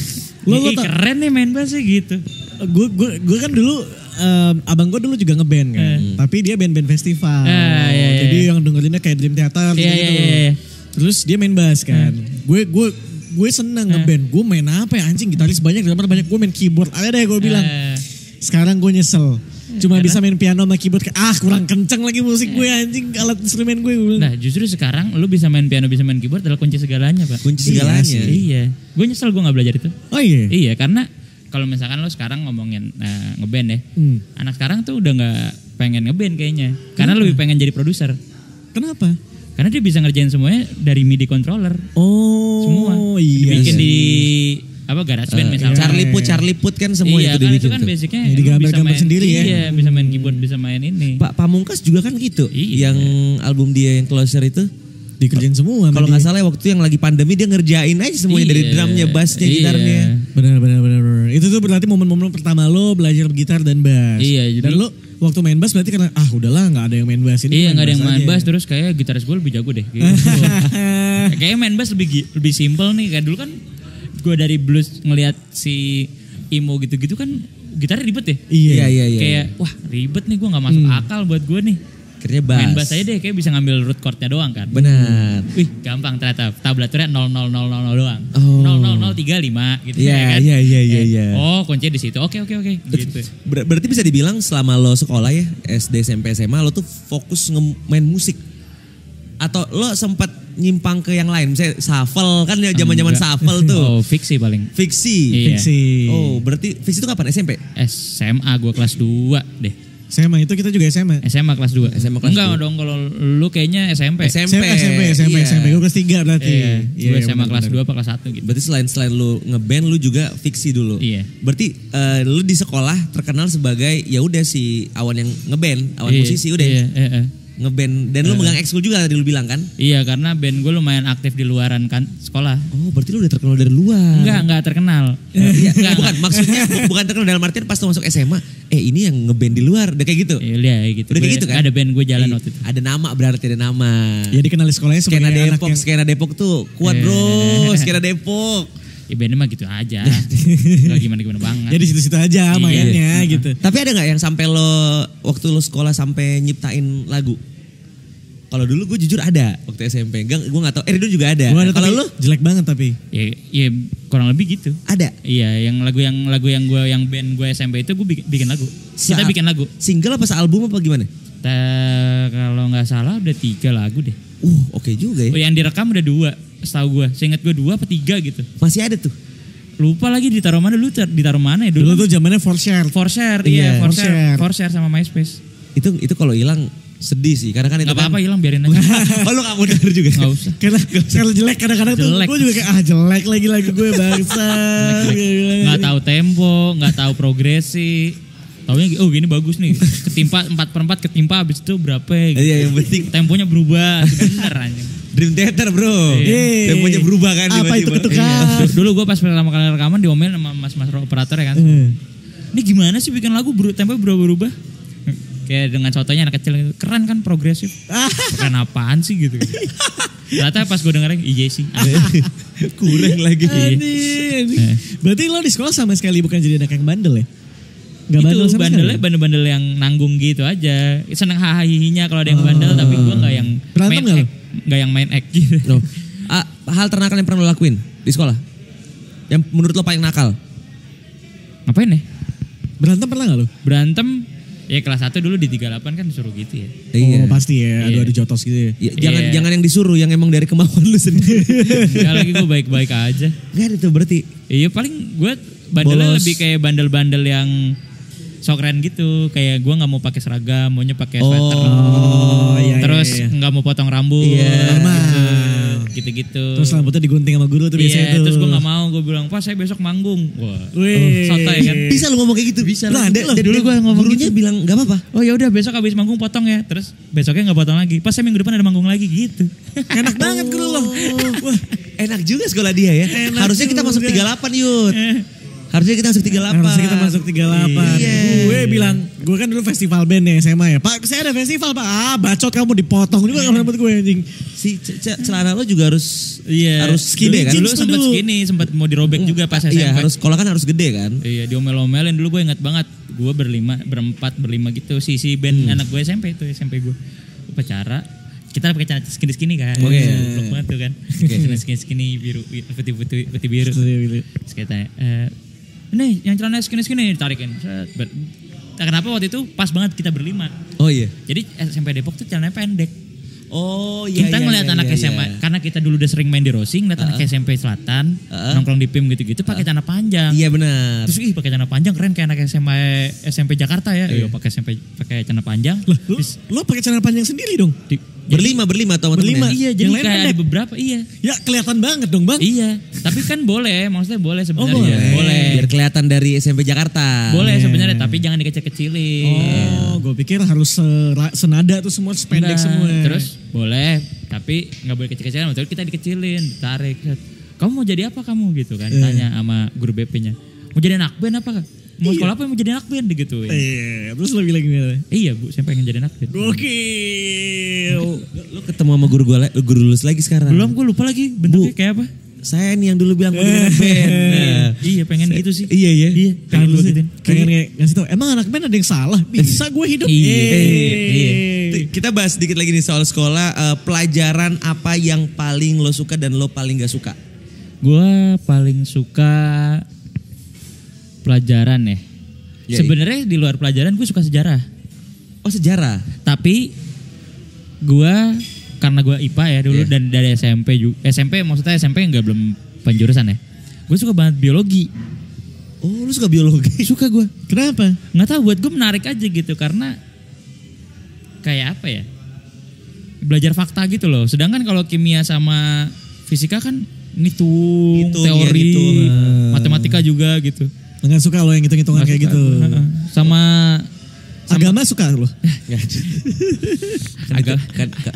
Lo Ih, keren nih main bass gitu. Gue kan dulu abang gue dulu juga ngeband kan. Tapi dia band-band festival. Iya. Jadi yang dengerinnya kayak Dream Theater gitu. Iya. Terus dia main bass kan. Gue seneng ngeband. Gue main apa ya anjing, gitaris banyak, drummer banyak. Gue main keyboard. Ada deh gue bilang. Sekarang gue nyesel. Cuma bisa main piano sama keyboard. Kurang kenceng lagi musik gue anjing. Alat instrumen gue. Nah justru sekarang lu bisa main piano, bisa main keyboard adalah kunci segalanya pak. kunci segalanya. Iya. Gue nyesel gue gak belajar itu. Oh iya? Iya karena kalau misalkan lo sekarang ngomongin ngeband ya, anak sekarang tuh udah nggak pengen ngeband kayaknya, karena lebih pengen jadi produser. Kenapa? Karena dia bisa ngerjain semuanya dari MIDI controller. Oh, Semua. iya. Dibikin di GarageBand misalnya. Charlie Puth kan semua iya, itu kan dibikin itu kan tuh. basicnya Yang digambar-gambar sendiri ya. Iya, bisa main keyboard, bisa main ini. Pak Pamungkas juga kan gitu. Iya. Yang album dia yang Closer itu. Dikerjain semua. Kalau nggak salah waktu yang lagi pandemi dia ngerjain aja semuanya dari drumnya, bassnya, gitarnya. Benar. Itu tuh berarti momen-momen pertama lo belajar gitar dan bass. Iya, jadi dan lo waktu main bass berarti karena udahlah nggak ada yang main bass ini. Iya, nggak ada yang main aja. bass, terus kayak gitaris gue lebih jago deh. Gitu. Kayaknya main bass lebih simple nih. Kayak dulu kan gue dari blues ngelihat si Imo gitu-gitu kan gitarnya ribet ya. Iya. Kayak wah ribet nih, gue nggak masuk akal buat gue nih. Akhirnya bass. Main bass aja deh, kayak bisa ngambil root chordnya doang kan. Benar. Wih gampang ternyata, tablaturnya 00000 doang. Oh. 00035 gitu ya kan. Iya. Oh kuncinya di situ, oke gitu. Berarti bisa dibilang selama lo sekolah ya, SD, SMP, SMA, lo tuh fokus main musik. Atau lo sempat nyimpang ke yang lain, misalnya shuffle kan ya zaman-zaman shuffle tuh. Oh fiksi paling. Fiksi. Iya. Oh berarti fiksi itu kapan? SMP? SMA gue kelas 2 deh. SMA itu kita juga SMA. SMA kelas 2. SMA kelas Enggak 2. dong, kalau lu kayaknya SMP. SMP. Iya. Gue kelas 3 berarti. Gue SMA kelas 2 apa kelas 1 gitu. Berarti selain lu ngeband lu juga fiksi dulu. Iya. Berarti lu di sekolah terkenal sebagai ya udah si Awan yang ngeband, Awan musisi udah. Iya. Ngeband dan lu megang ekskul juga tadi lu bilang kan? Iya, karena band gue lumayan aktif di luaran kan sekolah. Oh, berarti lu udah terkenal dari luar. Enggak terkenal. Iya, bukan maksudnya bukan terkenal dalam artian pas lu masuk SMA, ini yang ngeband di luar, udah kayak gitu. Iya, gitu. Udah kayak gitu kan? Ada band gue jalan waktu itu. Ada nama berarti ada nama. Ya dikenal di sekolahnya sebagai anak yang Skena Depok tuh kuat bro, Skena Depok. Ya bandnya mah gitu aja. Gak gimana-gimana banget. ya di situ-situ aja mainnya gitu. Tapi ada nggak yang sampai lo waktu lo sekolah sampai nyiptain lagu? Kalau dulu gue jujur ada waktu SMP. Gue nggak tahu. Dulu juga ada. Kalau lo jelek banget tapi. Ya kurang lebih gitu. Ada. Iya, yang band gue SMP itu gue bikin lagu. Kita bikin lagu. Single apa album apa gimana? Kalau nggak salah udah 3 lagu deh. Oke juga ya. Oh, yang direkam udah 2, setahu gue. Seingat gue 2 apa 3 gitu. Masih ada tuh. Lupa lagi ditaruh mana dulu, ditaruh mana ya dulu tuh zamannya For Share. Iya, For Share sama MySpace. Itu kalau hilang sedih sih, karena kan itu gak apa-apa hilang, biarin aja. Oh lu gak mau denger juga? Gak usah. Karena kalau jelek kadang-kadang tuh gue juga kayak jelek lagi lagu gue bangsa. Gak tahu tempo, gak tahu progresi. Taunya gini bagus nih. Ketimpa 4/4 ketimpa habis itu berapa gitu. Iya, yang penting temponya berubah. Bener anjing. Dream Theater bro. Temponya berubah kan. Apa itu ketukan? Dulu gue pas pertama kali rekaman diomelin sama mas operator ya kan. Ini gimana sih bikin lagu temponya berubah-berubah? Kayak dengan contohnya anak kecil, keren kan progresif. Keren apaan sih gitu. Ternyata pas gue dengerin iya sih. Kurang lagi. Berarti lo di sekolah sama sekali bukan jadi anak yang bandel ya? Gak bandel sama sekali. Bandel-bandel yang nanggung gitu aja. Seneng hahihinya kalau ada yang bandel, tapi gue gak yang berantem main act. Gak yang main act gitu. Hal ternakal yang pernah lo lakuin di sekolah? Yang menurut lo paling nakal? Ngapain ya? Berantem pernah gak lo? Berantem. Ya kelas 1 dulu di 38 kan disuruh gitu ya. Oh pasti ya, adu jotos gitu ya. Jangan yang disuruh, yang emang dari kemauan lu sendiri. Enggak lagi gue baik-baik aja. Gak ada tuh berarti. Iya paling gue bandelnya lebih kayak bandel-bandel yang sok keren gitu. Kayak gue gak mau pakai seragam, maunya pakai sweater. Terus gak mau potong rambut. Gitu-gitu. Terus rambutnya digunting sama guru tuh biasanya tuh. Terus gue gak mau, gue bilang, "Pak saya besok manggung." Wah. Sotoy kan. Bisa lu ngomong kayak gitu? Bisa lah. Dulu gue ngomong gurunya gitu. bilang gak apa-apa. Oh ya udah besok habis manggung potong ya. Terus besoknya gak potong lagi. Pas saya minggu depan ada manggung lagi gitu. Enak banget guru lo. Wah, enak juga sekolah dia ya. Harusnya kita masuk 38 Yud. Harusnya kita masuk 38. Gue bilang, gue kan dulu festival band ya SMA ya. Pak, saya ada festival Pak. Bacot kamu dipotong juga rambut gue anjing. Si celana lo juga harus skinny kan? Dulu sempat skinny, sempat mau dirobek juga pas SMP. Iya, harus sekolah kan harus gede kan? Iya, diomel-omelin dulu gue ingat banget. Gue berlima gitu. Si band anak gue SMP itu, SMP gue. Upacara. Kita pakai celana skinny kan. Blok banget tuh kan. Skinny biru, putih biru. Terus kita nih yang celana skinny ditarikin. Kenapa waktu itu pas banget kita berlima. Oh iya. Jadi SMP Depok tuh celananya pendek. Oh iya. Kita ngeliat anak iya, SMA, iya. karena kita dulu udah sering main di Rosing, ngeliat anak SMP Selatan, nongkrong di PIM gitu-gitu pakai celana panjang. Iya benar. Terus pakai celana panjang keren kayak anak SMP Jakarta ya. Iya, pakai celana panjang. Lo pakai celana panjang sendiri dong? Berlima atau Berlima. Iya, Yang jadi lain kayak ada pendek. beberapa iya. Ya kelihatan banget dong bang. Iya, tapi kan boleh, maksudnya boleh sebenarnya. boleh. Boleh. Biar kelihatan dari SMP Jakarta. Boleh sebenarnya, tapi jangan dikecil-kecilin. Oh, gue pikir harus senada tuh semua sependek Enggak. semua. Terus boleh, tapi nggak boleh kecil-kecilan. Betul kita dikecilin, ditarik. Kamu mau jadi apa kamu gitu kan? Tanya sama guru BP-nya. Mau jadi anak band apa? Mau sekolah apa? Mau jadi anak band digituin. Iya, terus lo bilang gimana? Iya bu, saya pengen jadi anak band. Gokil. Lu ketemu sama guru lulus lagi sekarang. Belum, gue lupa lagi bentuknya kayak apa. Saya nih yang dulu bilang mau jadi anak band. Nah. Iya pengen gitu sih. Iya. Iya pengen gue gituin. Pengen ngasih tau, emang anak band ada yang salah? Bisa gue hidup. Iya. Kita bahas sedikit lagi nih soal sekolah. Pelajaran apa yang paling lo suka dan lo paling gak suka? Gue paling suka pelajaran ya. Iya, Sebenarnya di luar pelajaran gue suka sejarah. Oh sejarah. Tapi gue karena gue IPA ya dulu dan dari SMP juga. SMP maksudnya SMP nggak belum penjurusan ya. Gue suka banget biologi. Oh lu suka biologi? Suka gue. Kenapa? Nggak tahu buat gue menarik aja gitu karena kayak apa ya? Belajar fakta gitu loh. Sedangkan kalau kimia sama fisika kan ngitung, teori, matematika juga gitu. Nggak suka lo yang hitung-hitungan Nggak kayak suka. gitu. Sama Agama suka lo?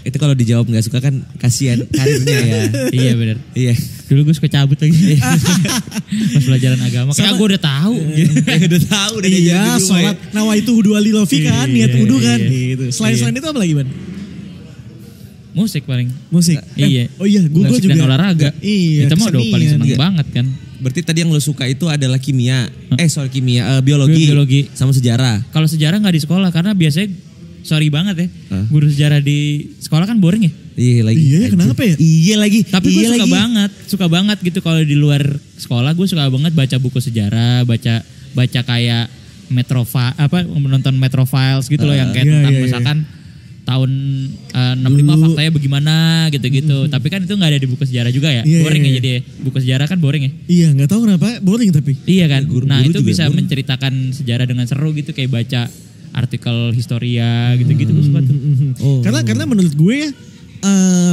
Itu kalau dijawab nggak suka kan kasihan karirnya ya. Iya benar. Iya. Dulu gue suka cabut lagi. Pas pelajaran agama. Kayak gue udah tahu. Udah tahu udah Iya, jajan di rumah sholat ya. nawa itu hudu alilofi kan, niat wudu kan. Iya. Gitu. Selain itu apa lagi ban? Musik paling. Musik. Iya. Oh iya, gue Musik juga. dan olahraga. Iya. Kita mah udah paling seneng kesenian. banget kan. Berarti tadi yang lo suka itu adalah kimia. Biologi. Biologi. Sama sejarah. Kalau sejarah nggak di sekolah karena biasanya sorry banget ya. Guru sejarah di sekolah kan boring ya. Iya lagi. Iya, Anjir. kenapa ya? Iya lagi. Tapi gue iya suka banget gitu kalau di luar sekolah gue suka banget baca buku sejarah, baca kayak menonton Metro Files gitu loh yang kayak tentang misalkan tahun 65 faktanya bagaimana gitu-gitu. Tapi kan itu nggak ada di buku sejarah juga ya. Iya, Boring iya. ya jadi buku sejarah kan boring ya. Iya, nggak tahu kenapa boring tapi. Iya kan. Nah itu juga bisa boring. menceritakan sejarah dengan seru gitu kayak baca artikel historia gitu-gitu gue suka tuh. Oh. Karena menurut gue ya,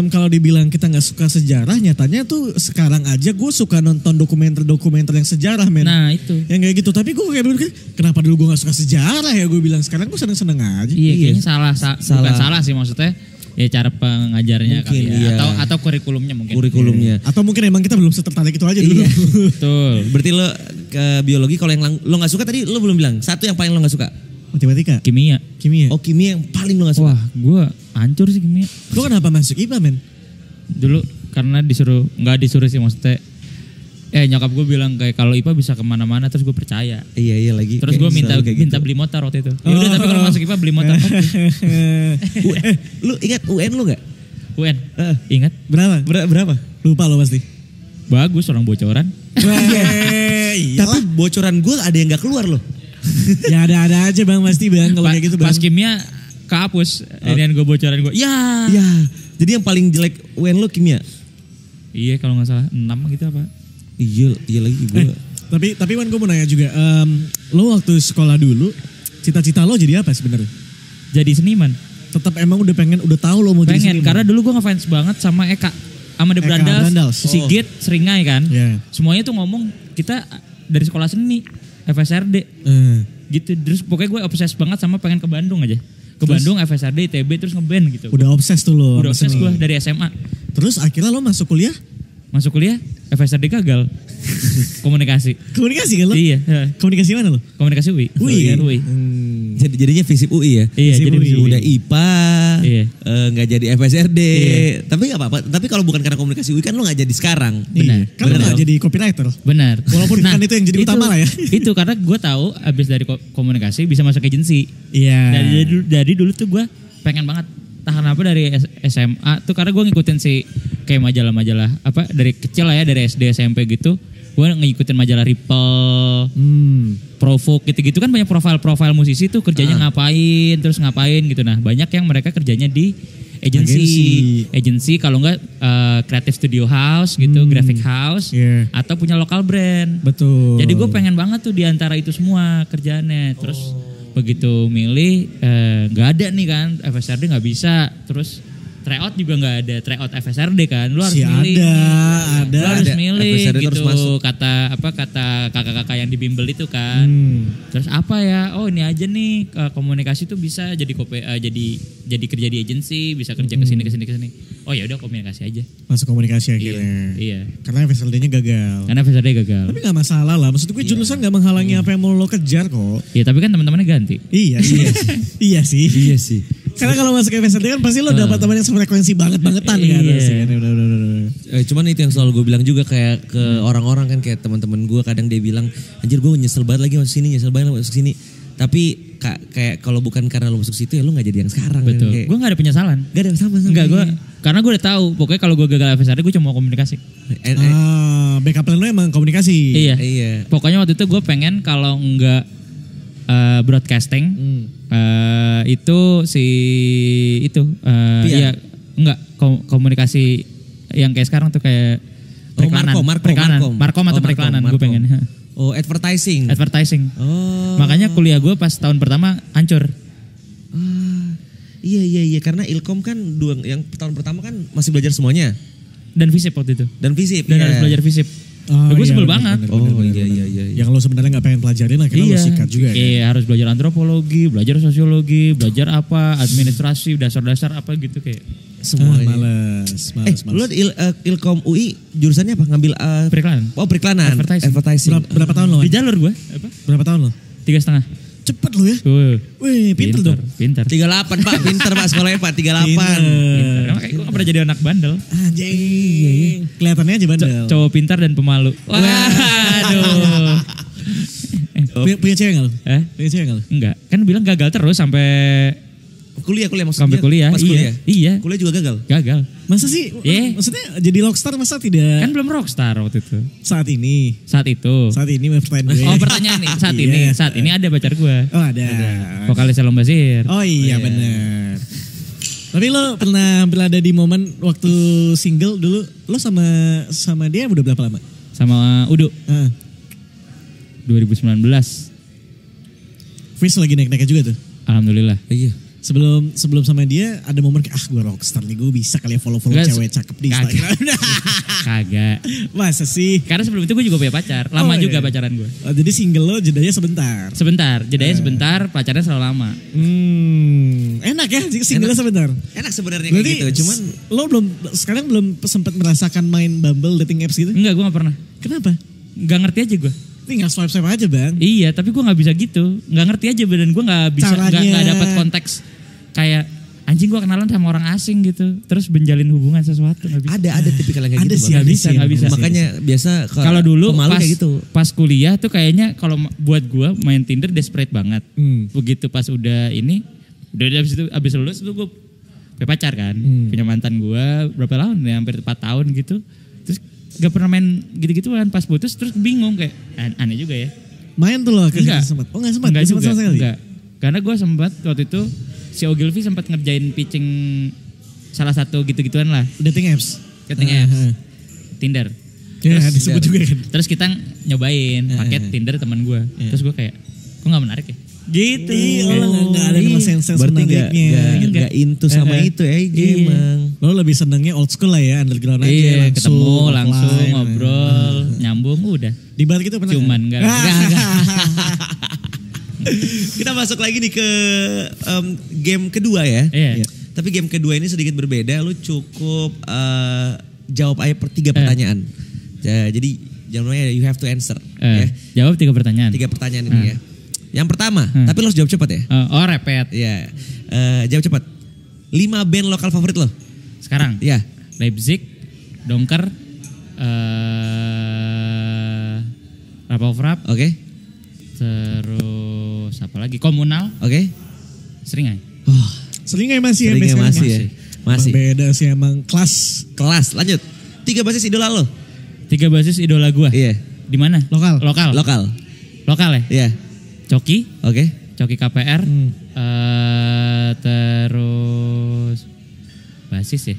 kalau dibilang kita nggak suka sejarah, nyatanya tuh sekarang aja gue suka nonton dokumenter yang sejarah men. Nah itu. Yang kayak gitu. Tapi gue kayak berpikir, kenapa dulu gue gak suka sejarah ya? Gue bilang sekarang gue seneng-seneng aja. Iya kayaknya bukan salah sih maksudnya. Ya cara pengajarnya Mungkin, kali ya. iya. Atau kurikulumnya mungkin. Kurikulumnya. Atau mungkin emang kita belum setertarik itu aja dulu. Iya. Betul. Berarti lo ke biologi kalau yang lo nggak suka tadi lo belum bilang. Satu yang paling lo nggak suka. Matematika, Kimia. kimia. Oh kimia yang paling lo gak suka. Wah gue hancur sih kimia. Lo kenapa masuk IPA men? Dulu karena nggak disuruh sih maksudnya. Nyokap gue bilang kayak kalau IPA bisa kemana-mana terus gue percaya. Iya lagi. Terus gue minta gitu. beli motor waktu itu. Ya udah tapi kalau masuk IPA beli motor. Lu ingat UN lu nggak? UN. Ingat? Berapa? Lupa lo pasti. Bagus orang bocoran. Tapi bocoran gue ada yang nggak keluar loh. Ya ada aja bang pasti bang kalau kayak gitu bang. Pas kimia kehapus. Ini gue bocoran gue. Ya. Ya. Jadi yang paling jelek UN lu kimia. Iya kalau nggak salah 6 gitu apa? Iya lagi gue. Tapi Wan gue mau nanya juga, lo waktu sekolah dulu cita-cita lo jadi apa sebenarnya? Jadi seniman. Tetap emang udah tahu lo mau jadi Pengen seniman? karena dulu gue ngefans banget sama Eka. Sama The Eka Brandals, Brandals. Sigit, Seringai kan. Iya. Semuanya tuh ngomong kita dari sekolah seni, FSRD. Gitu. Terus pokoknya gue obses banget sama pengen ke Bandung aja. Ke Bandung, FSRD, ITB terus ngeband gitu. Udah obses tuh lo. Udah sama obses seni. gue dari SMA. Terus akhirnya lo masuk kuliah? Masuk kuliah, FSRD gagal. Komunikasi. Komunikasi kan lo? Iya. Komunikasi mana lo? Komunikasi UI. UI kan? UI. Jadinya FISIP UI ya. Iya, FISIP jadi UI. UI. Udah IPA, Iya. nggak jadi FSRD. Iya. Tapi nggak apa-apa. Tapi kalau bukan karena komunikasi UI kan lo nggak jadi sekarang. Benar. Iya. Kan lo gak jadi copywriter? Benar. Walaupun bukan itu yang jadi utama lah ya. Itu karena gue tahu abis dari komunikasi bisa masuk agensi. Iya. Dari dulu tuh gue pengen banget tahan apa dari SMA tuh karena gue ngikutin si kayak majalah-majalah apa dari kecil lah ya dari SD SMP gitu gue ngikutin majalah Ripple, Provoke gitu-gitu kan banyak profil musisi tuh kerjanya ngapain terus ngapain gitu nah banyak yang mereka kerjanya di agency kalau enggak creative studio house gitu, graphic house, atau punya lokal brand. Betul. Jadi gue pengen banget tuh diantara itu semua kerjaannya. Terus begitu milih nggak ada nih kan, FSRD nggak bisa. Terus tryout juga nggak ada, tryout FSRD kan, lu harus milih. Ada. Lu harus milih FSRD gitu. Harus kata kakak-kakak yang di bimbel itu kan. Terus apa ya? Oh ini aja nih komunikasi tuh bisa jadi jadi kerja di agensi, bisa kerja ke sini. Oh ya udah komunikasi aja. Masuk komunikasi akhirnya. Iya. Karena FSLD-nya gagal. Karena FSRD gagal. Tapi gak masalah lah. Maksud gue jurusan gak menghalangi apa yang mau lo kejar kok. Iya tapi kan teman-temannya ganti. Iya sih. Iya sih. Karena kalau masuk FSLD kan pasti lo dapat teman yang frekuensi banget-bangetan kan. Cuman itu yang selalu gue bilang juga kayak ke orang-orang kan, kayak teman-teman gue kadang dia bilang, anjir gue nyesel banget lagi masuk sini. Tapi kayak kalau bukan karena lo masuk situ ya lo nggak jadi yang sekarang. Betul. Kan? Gue nggak ada penyesalan. Gak ada yang sama. Enggak, karena gue udah tahu. Pokoknya kalau gue gagal FSRD gue cuma mau komunikasi. Backup plan lo emang komunikasi. Iya. Pokoknya waktu itu gue pengen kalau enggak broadcasting, itu iya enggak komunikasi yang kayak sekarang tuh kayak Markom atau periklanan gue pengen. Oh, advertising. Makanya kuliah gue pas tahun pertama hancur. Iya karena Ilkom kan yang tahun pertama kan masih belajar semuanya. Dan FISIP waktu itu. Dan harus belajar FISIP. Gue sebel banget. Iya. Yang lo sebenarnya nggak pengen pelajarin akhirnya lo sikat juga. Iya, harus belajar antropologi, belajar sosiologi, belajar apa, administrasi, dasar-dasar apa gitu kayak. Semuanya. Males. Lu Ilkom UI jurusannya apa? Ngambil periklanan. Oh, periklanan. Advertising. Berapa tahun lo? Di jalur gue. Apa? Berapa tahun lo? 3,5. Cepet lo ya. Wih, pinter dong. Pinter. 38 Pak, pinter Pak sekolahnya Pak, 38. Pinter. Kayak gue gak pernah jadi anak bandel. Anjing. Kelihatannya aja bandel. Cowok pintar dan pemalu. Waduh. Punya cewek gak lo? Punya cewek gak lo? Enggak. Kan bilang gagal terus sampai kuliah maksudnya. Sampai kuliah. Pas kuliah. Iya. Kuliah juga gagal. Masa sih? Maksudnya jadi rockstar masa tidak? Kan belum rockstar waktu itu. Saat ini pertanyaan gue. Oh pertanyaan nih. Saat ini ada pacar gue. Oh ada. Vokalis Lomba Sihir. Oh iya benar. Tapi lo pernah berada di momen waktu single dulu, lo sama dia udah berapa lama? Sama Udo. 2019. Fis lagi naik-naiknya juga tuh. Alhamdulillah. Iya. Sebelum sama dia ada momen kayak gue rockstar nih, gue bisa kali ya follow cewek cakep di Instagram. Kagak. Masa sih? Karena sebelum itu gue juga punya pacar. Lama juga pacaran gue. Jadi single lo jedanya sebentar. Jedanya sebentar, pacarnya selalu lama. Enak ya single sebentar. Enak sebenarnya kayak gitu. Cuman lo sekarang belum sempat merasakan main Bumble dating apps gitu? Enggak, gue gak pernah. Kenapa? Gak ngerti aja gue. Tinggal swipe aja bang. Iya, tapi gue gak bisa gitu. Gak ngerti aja dan gue gak bisa, gak dapat konteks. Kayak anjing gue kenalan sama orang asing gitu, terus menjalin hubungan sesuatu nggak bisa. Ada tipikal yang kayak gitu. Nggak bisa. Makanya biasa kalau dulu gitu. Pas kuliah tuh kayaknya kalau buat gue main Tinder desperate banget. Begitu pas udah abis lulus tuh gue punya pacar kan, punya mantan gue berapa tahun ya, hampir 4 tahun gitu. Terus gak pernah main gitu-gituan, pas putus terus bingung kayak aneh juga ya. Main tuh loh enggak sempat. Oh enggak sempat. Enggak juga. Enggak. Karena gue sempat waktu itu si Ogilvy sempat ngerjain pitching salah satu gitu-gituan lah. Dating apps. Tinder. Ya disebut juga kan. Terus kita nyobain paket Tinder teman gue. Terus gue kayak, kok gak menarik ya? Gitu. Gak ada sense menariknya. Gak into sama itu emang. Lo lebih senengnya old school lah ya, underground aja. Iya, ketemu langsung ngobrol, nyambung udah. Di bar gitu pernah? Cuman enggak. Kita masuk lagi nih ke game kedua ya. Iya. Tapi game kedua ini sedikit berbeda. Lu cukup jawab aja 3 pertanyaan. Jadi jawabannya you have to answer. Ya. Jawab 3 pertanyaan. 3 pertanyaan ini ya. Yang pertama, tapi lo harus jawab cepat ya. Repet. Iya. Jawab cepat. 5 band lokal favorit lo sekarang? Iya. Leipzig, Donker, Rapov. Oke. Terus apa lagi? Komunal. Oke. Seringai. Seringai masih ya. Masih. Beda sih emang kelas. Lanjut. 3 basis idola lo. 3 basis idola gua. Iya. Di mana? Lokal ya? Iya. Coki. Oke. Coki KPR. Terus Basis ya.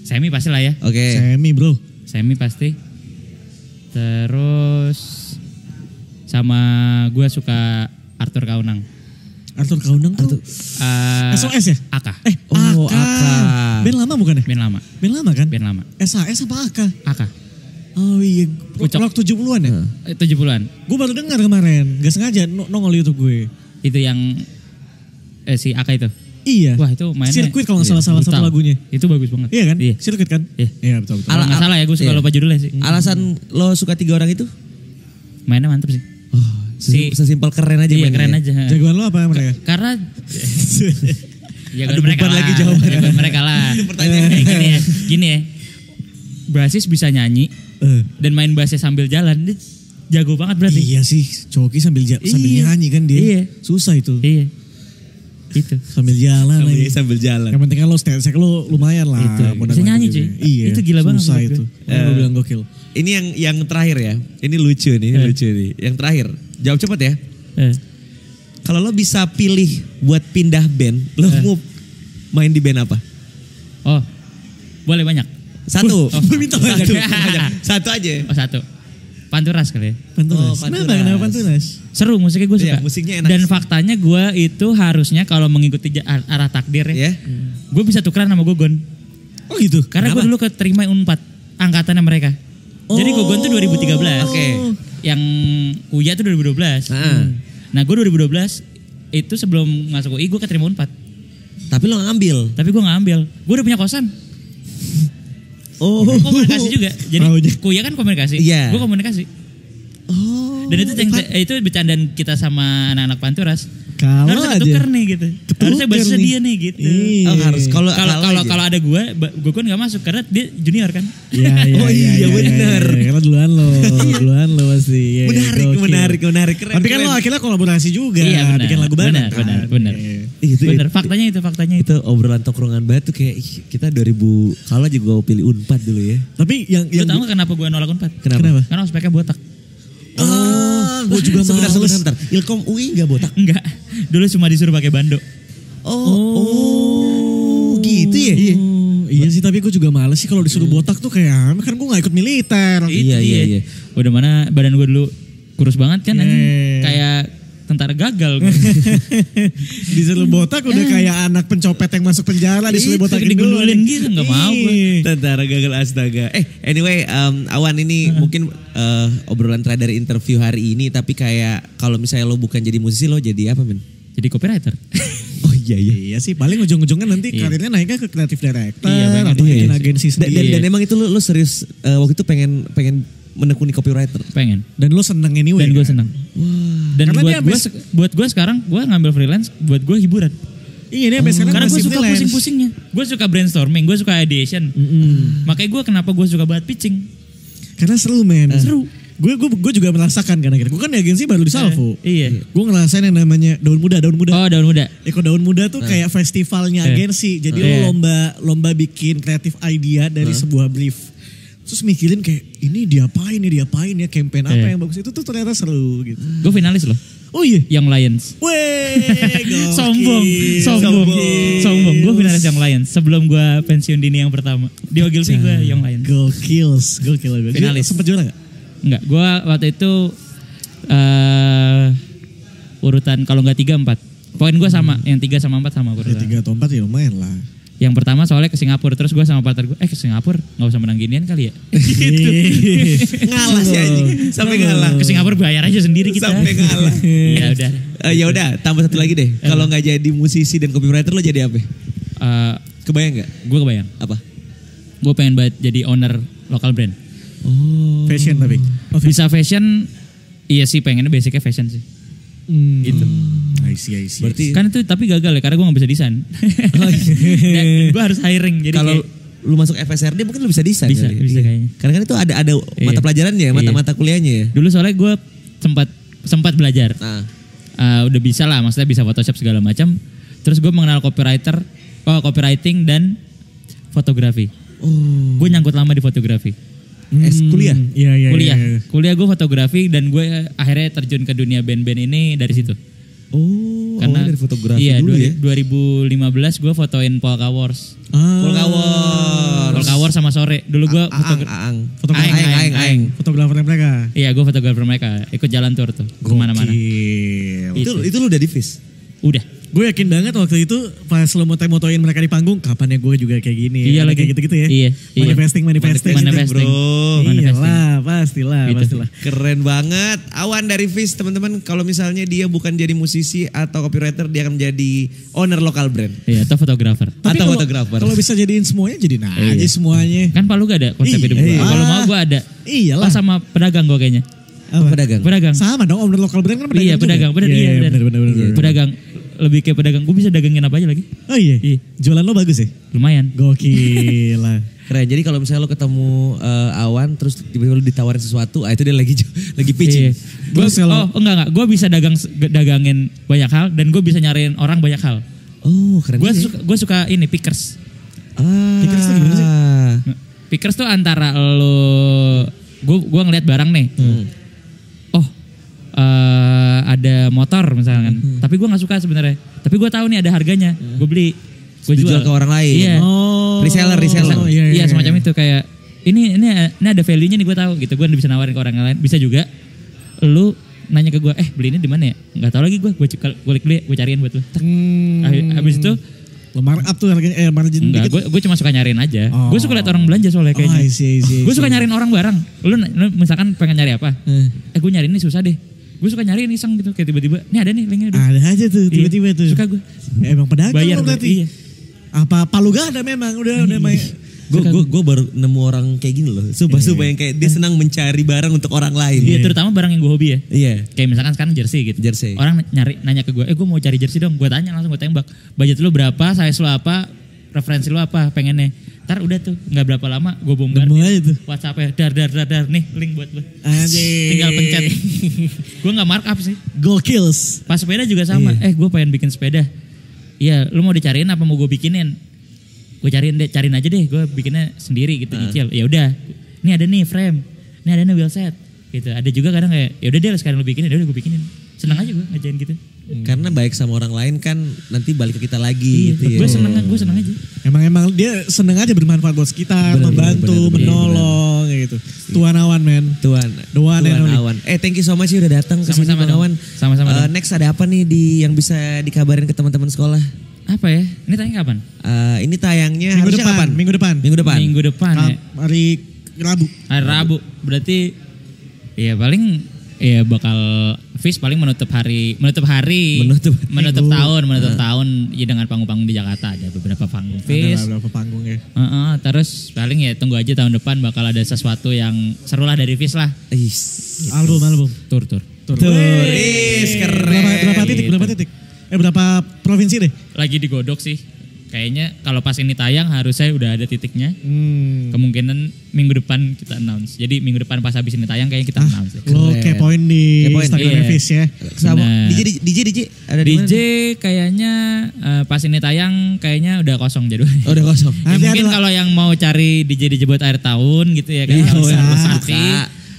Semi pasti lah ya. Oke. Semi bro. Semi pasti. Terus sama gue suka Arthur Kaunang. Arthur Kaunang tuh SOS ya? Aka. Oh, Aka. Aka. Band lama bukan ya? Band lama. Band lama kan? Band lama. SAS apa Aka? Aka. Oh iya, Ucok. rock 70-an ya? 70-an. Gue baru dengar kemarin, gak sengaja nongol YouTube gue. Itu yang si Aka itu. Iya. Wah itu mainnya. Sirkuit kalau nggak salah satu brutal. lagunya. Itu bagus banget. Iya kan? Iya. Sirkuit kan? Iya. Betul. Kalau nggak salah ya gue suka Iya. lupa judulnya sih. Alasan lo suka 3 orang itu? Mainnya mantep sih. Oh, sesimpel keren aja Iya mainnya. keren aja. Jagoan lo apa mereka? Karena Aduh, beban lagi jawabannya. Jagoan mereka lah. Pertanyaan. Gini ya. Basis bisa nyanyi dan main bassnya sambil jalan. Dia jago banget berarti. Iya sih, Coki sambil Iya. nyanyi kan dia. Iya. Susah itu. Iya. Itu. Sambil jalan lagi. Sambil jalan. Yang penting kan lo stelsek lo lumayan lah. Itu. Modal Bisa nyanyi, juga. cuy. Iya. Itu gila banget Susah menurut itu. gue. Lo bilang gokil. Ini yang terakhir ya. Ini lucu nih, lucu nih. Yang terakhir. Jawab cepet ya. Kalau lo bisa pilih buat pindah band, lo mau main di band apa? Oh. Boleh banyak. Satu. minta banyak. Satu aja. Oh satu. Panturas kali ya. Panturas. Oh, Panturas. Kenapa Panturas? Seru musiknya gue suka. Iya, musiknya enak Dan sih. faktanya gue itu harusnya kalau mengikuti arah takdir ya. Ya. Gue bisa tukeran sama Gogon. Oh gitu? Karena gue Kenapa? dulu keterima Unpad. Angkatannya mereka. Jadi Gogon tuh 2013. Oke. Yang Uya tuh 2012. Nah gue 2012 itu sebelum masuk UI gue keterima Unpad. Tapi lo ngambil. Tapi gue gak ambil. Gue udah punya kosan. Oh. Komunikasi juga. Jadi Maunya. Kuya kan komunikasi. Iya. Gue komunikasi. Oh. Dan itu bercandaan kita sama anak-anak Panturas. Kalau Harusnya aja. ketuker nih gitu. Ketuker Harusnya basisnya nih. dia nih gitu. Iya. Oh, harus. Kalau ada gue kan gak masuk karena dia junior kan. Iya, Oh iya, bener. Karena duluan lo pasti. Iya, Menarik. gokil. Keren. Tapi kan lo akhirnya kolaborasi juga. Iya, benar. Bikin lagu bareng. Benar. Iya. Bener, faktanya itu. Itu obrolan tongkrongan banget tuh kayak ih, kita 2000 kalau aja gue pilih Unpad dulu ya. Tapi yang Lu tau gak kenapa gue nolak Unpad? Kenapa? Karena ospeknya botak. gue juga sebentar. Ilkom UI gak botak? Enggak. Dulu cuma disuruh pakai bando. Oh, gitu ya? Iya sih, tapi gue juga males sih kalau disuruh botak tuh kayak kan gue gak ikut militer. Iya. Udah mana badan gue dulu kurus banget kan anjing. Iya. Kayak tentara gagal. Disuruh botak udah kayak anak pencopet yang masuk penjara disuruh botakin dulu. digundulin gitu nggak mau gue. Tentara gagal astaga. Anyway, Awan ini mungkin obrolan terakhir dari interview hari ini. Tapi kayak kalau misalnya lo bukan jadi musisi, lo jadi apa, men? Jadi copywriter. Oh iya. Iya sih, paling ujung-ujungnya nanti karirnya naiknya ke kreatif director Iya, atau bikin agensi sendiri. Dan emang itu lo serius waktu itu pengen menekuni copywriter. Pengen. Dan lo seneng anyway. Dan gue kan? senang. Dan Karena buat gue sekarang gue ngambil freelance buat gue hiburan. Iya, dia sampai sekarang Karena gue masih suka freelance. pusing-pusingnya. Gue suka brainstorming, gue suka ideation. Makanya gue kenapa gue suka banget pitching. Karena seru men. Seru. Gue juga merasakan kan akhirnya. Gue kan di agensi baru di Salvo. Iya. Gue ngerasain yang namanya daun muda. Oh daun muda. Daun muda tuh kayak festivalnya agensi. Jadi lo lomba bikin kreatif idea dari sebuah brief. Terus mikirin kayak ini diapain ya, campaign apa yang bagus. Itu tuh ternyata seru gitu. Gue finalis loh. Oh iya. Young Lions. Weh, Sombong. Gue finalis Young Lions sebelum gue pensiun dini yang pertama. Di Ogilvy gue Young Lions. Gokil. Finalis. Sempet juara gak? Enggak, gue waktu itu urutan kalau nggak 3 4. Poin gue sama, yang 3 sama 4 sama urutan. 3 atau 4 ya lumayan lah. Yang pertama soalnya ke Singapura, terus gue sama partner gue, ke Singapura nggak usah menang ginian kali ya. Ngalah sih anjing. Sampai ngalah. Ke Singapura bayar aja sendiri kita. Sampai ngalah. Ya udah. Ya udah, tambah satu lagi deh. Kalau nggak jadi musisi dan copywriter lo jadi apa? Kebayang nggak? Gue kebayang. Apa? Gue pengen banget jadi owner lokal brand. Oh. Fashion tapi. Bisa fashion, iya sih pengennya basicnya fashion sih. Gitu. I see. Berarti Kan itu tapi gagal ya karena gue gak bisa desain. Dan gue harus hiring. Jadi kalau kayak, lu masuk FSRD mungkin lu bisa desain Bisa, kali. bisa Iya. kayaknya. Karena kan itu ada mata pelajarannya, mata kuliahnya ya. dulu soalnya gue sempat belajar. Nah, Udah bisa lah, maksudnya bisa Photoshop segala macam. Terus gue mengenal copywriting dan fotografi. Gue nyangkut lama di fotografi. kuliah. Iya. Kuliah gue fotografi dan gue akhirnya terjun ke dunia band-band ini dari situ. Oh, Karena dari fotografi iya, dulu ya. 2015 gue fotoin Polka Wars. Polka Wars. Polka Wars sama sore. Dulu gue Aang. Aing. Fotografernya mereka. Iya, gue fotografer mereka. Ikut jalan tour tuh kemana-mana. Gokil. Itu lu udah di Fis? Udah. Gue yakin banget waktu itu pas lo motoin mereka di panggung, kapan ya gue juga kayak gini. Iya lagi. Kayak gitu-gitu ya. Iya. Manifesting. Manifesting. Bro. Iyalah, pastilah. Keren banget. Awan dari Fis, teman-teman, kalau misalnya dia bukan jadi musisi atau copywriter, dia akan menjadi owner lokal brand. Iya, atau fotografer. Tapi Atau fotografer. Kalau bisa jadiin semuanya, jadiin aja Iya. semuanya. Kan Palu gak ada konsep hidup gue. Iya. Kalau mau gue ada. Iyalah. Oh, sama pedagang gue kayaknya. Apa? Pedagang. Sama dong, owner lokal brand kan pedagang. Iya, pedagang. juga. Bener, iya, bener. Bener. Pedagang. Lebih kayak pedagang. Gue bisa dagangin apa aja lagi. Oh iya. Iya. Jualan lo bagus ya? Lumayan. Gokil lah. Keren. Jadi kalau misalnya lo ketemu Awan terus tiba-tiba lo ditawarin sesuatu, itu dia lagi pitching. Iya. Enggak. Gue bisa dagangin banyak hal dan gue bisa nyariin orang banyak hal. Oh, keren. Gue suka ini pickers. Pickers tuh gimana sih? Pickers tuh antara gue ngeliat barang nih. Ada motor misalkan, tapi gue nggak suka sebenarnya. Tapi gue tahu nih ada harganya, gue beli, gue jual ke orang lain. Iya. Reseller. Oh, Iya, semacam itu kayak ini ada value-nya nih gue tahu gitu. Gue bisa nawarin ke orang lain. Bisa juga lu nanya ke gue, beli ini di mana ya? Nggak tahu lagi gue klik beli, gue cariin buat lu. Habis itu Lo markup tuh harganya, margin enggak, dikit. gue cuma suka nyariin aja. Gue suka liat orang belanja soalnya kayaknya. Gue suka nyariin orang barang. Lu misalkan pengen nyari apa? Gue nyariin ini susah deh. Gue suka nyariin iseng gitu, kayak tiba-tiba, nih ada nih linknya. Ada aja tuh, tiba-tiba tuh. Suka gue. Emang pedagang Bayar lo berarti. Iya. Apa Palu gak ada memang, udah main. Gue baru nemu orang kayak gini loh. Sumpah yang kayak dia senang mencari barang untuk orang lain. Iya, terutama barang yang gue hobi ya. Iya. Kayak misalkan sekarang jersey gitu. Jersey. Orang nanya ke gue, gue mau cari jersey dong. Gue tanya langsung, gue tembak. Budget lu berapa, size lu apa, referensi lu apa, pengennya. Ntar udah tuh, gak berapa lama gue bombardir aja tuh. WhatsApp-nya, dar, nih link buat lu. Anjir. Tinggal pencet. Gue gak markup sih. Gokils. Pas sepeda juga sama. Gue pengen bikin sepeda. Iya, lu mau dicariin apa mau gue bikinin? Gue cariin aja deh, gue bikinnya sendiri gitu, nyicil. Ya udah, ini ada nih frame, ini ada nih wheel set, gitu. Ada juga kadang kayak, ya udah deh sekarang lu bikinin, ya udah gue bikinin. Senang aja gue ngajain gitu. Karena baik sama orang lain kan nanti balik ke kita lagi. Iya, gitu ya. gue senang aja. Emang dia seneng aja bermanfaat buat sekitar, membantu, menolong gitu. Tuan Awan men. Tuan Awan. Thank you so much udah datang ke sini Sama-sama Bang Awan. Sama-sama. Next ada apa nih yang bisa dikabarin ke teman-teman sekolah? Apa ya? Ini tayang kapan? Ini tayangnya Minggu harusnya depan. kapan? Minggu depan. Minggu depan ya. Hari Rabu. Hari Rabu. Berarti ya paling ya bakal Fish paling menutup tahun ya dengan panggung-panggung di Jakarta, ada beberapa panggung Fish. Ada beberapa panggung ya. Terus paling ya tunggu aja tahun depan bakal ada sesuatu yang seru lah dari Fish lah. Album. Tur. Keren. Berapa titik? Berapa provinsi deh? Lagi digodok sih. Kayaknya kalau pas ini tayang harusnya udah ada titiknya. Kemungkinan minggu depan kita announce. Jadi minggu depan pas habis ini tayang kayaknya kita announce. Lo kepoin di Instagram Fish ya. Sama DJ ada di mana? DJ kayaknya pas ini tayang kayaknya udah kosong jadwalnya. Udah kosong. Ya, mungkin kalau yang mau cari DJ buat akhir tahun gitu ya kan.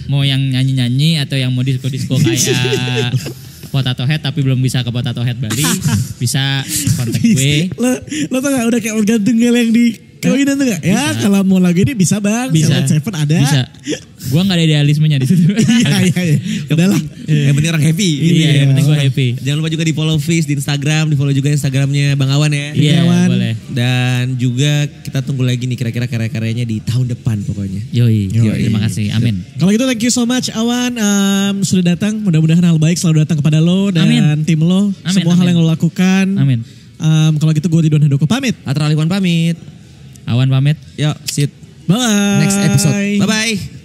Mau yang nyanyi-nyanyi atau yang mau disco-disco kayak Potato Head tapi belum bisa ke Potato Head Bali, bisa kontak gue. Lo tau gak udah kayak organ tunggal yang di kawinan tuh gak? Ya kalau mau lagu ini bisa bang. Bisa. Seven ada. Bisa. Gue gak ada idealismenya di situ. Iya. Udah lah. Yang penting orang happy. Iya, yang penting gue happy. Jangan lupa juga di follow Fish di Instagram, di follow juga Instagramnya Bang Awan ya. Iya, boleh. Dan juga kita tunggu lagi nih kira-kira karya-karyanya di tahun depan pokoknya. Yoi. Terima kasih. Amin. Kalau gitu thank you so much Awan sudah datang. Mudah-mudahan hal baik selalu datang kepada lo dan tim lo. Semua hal yang lo lakukan. Amin. Kalau gitu gue Ridwan Handoko pamit. Atra Aliwan pamit. Awan pamit. Yuk, sit. Bye. Next episode. Bye-bye.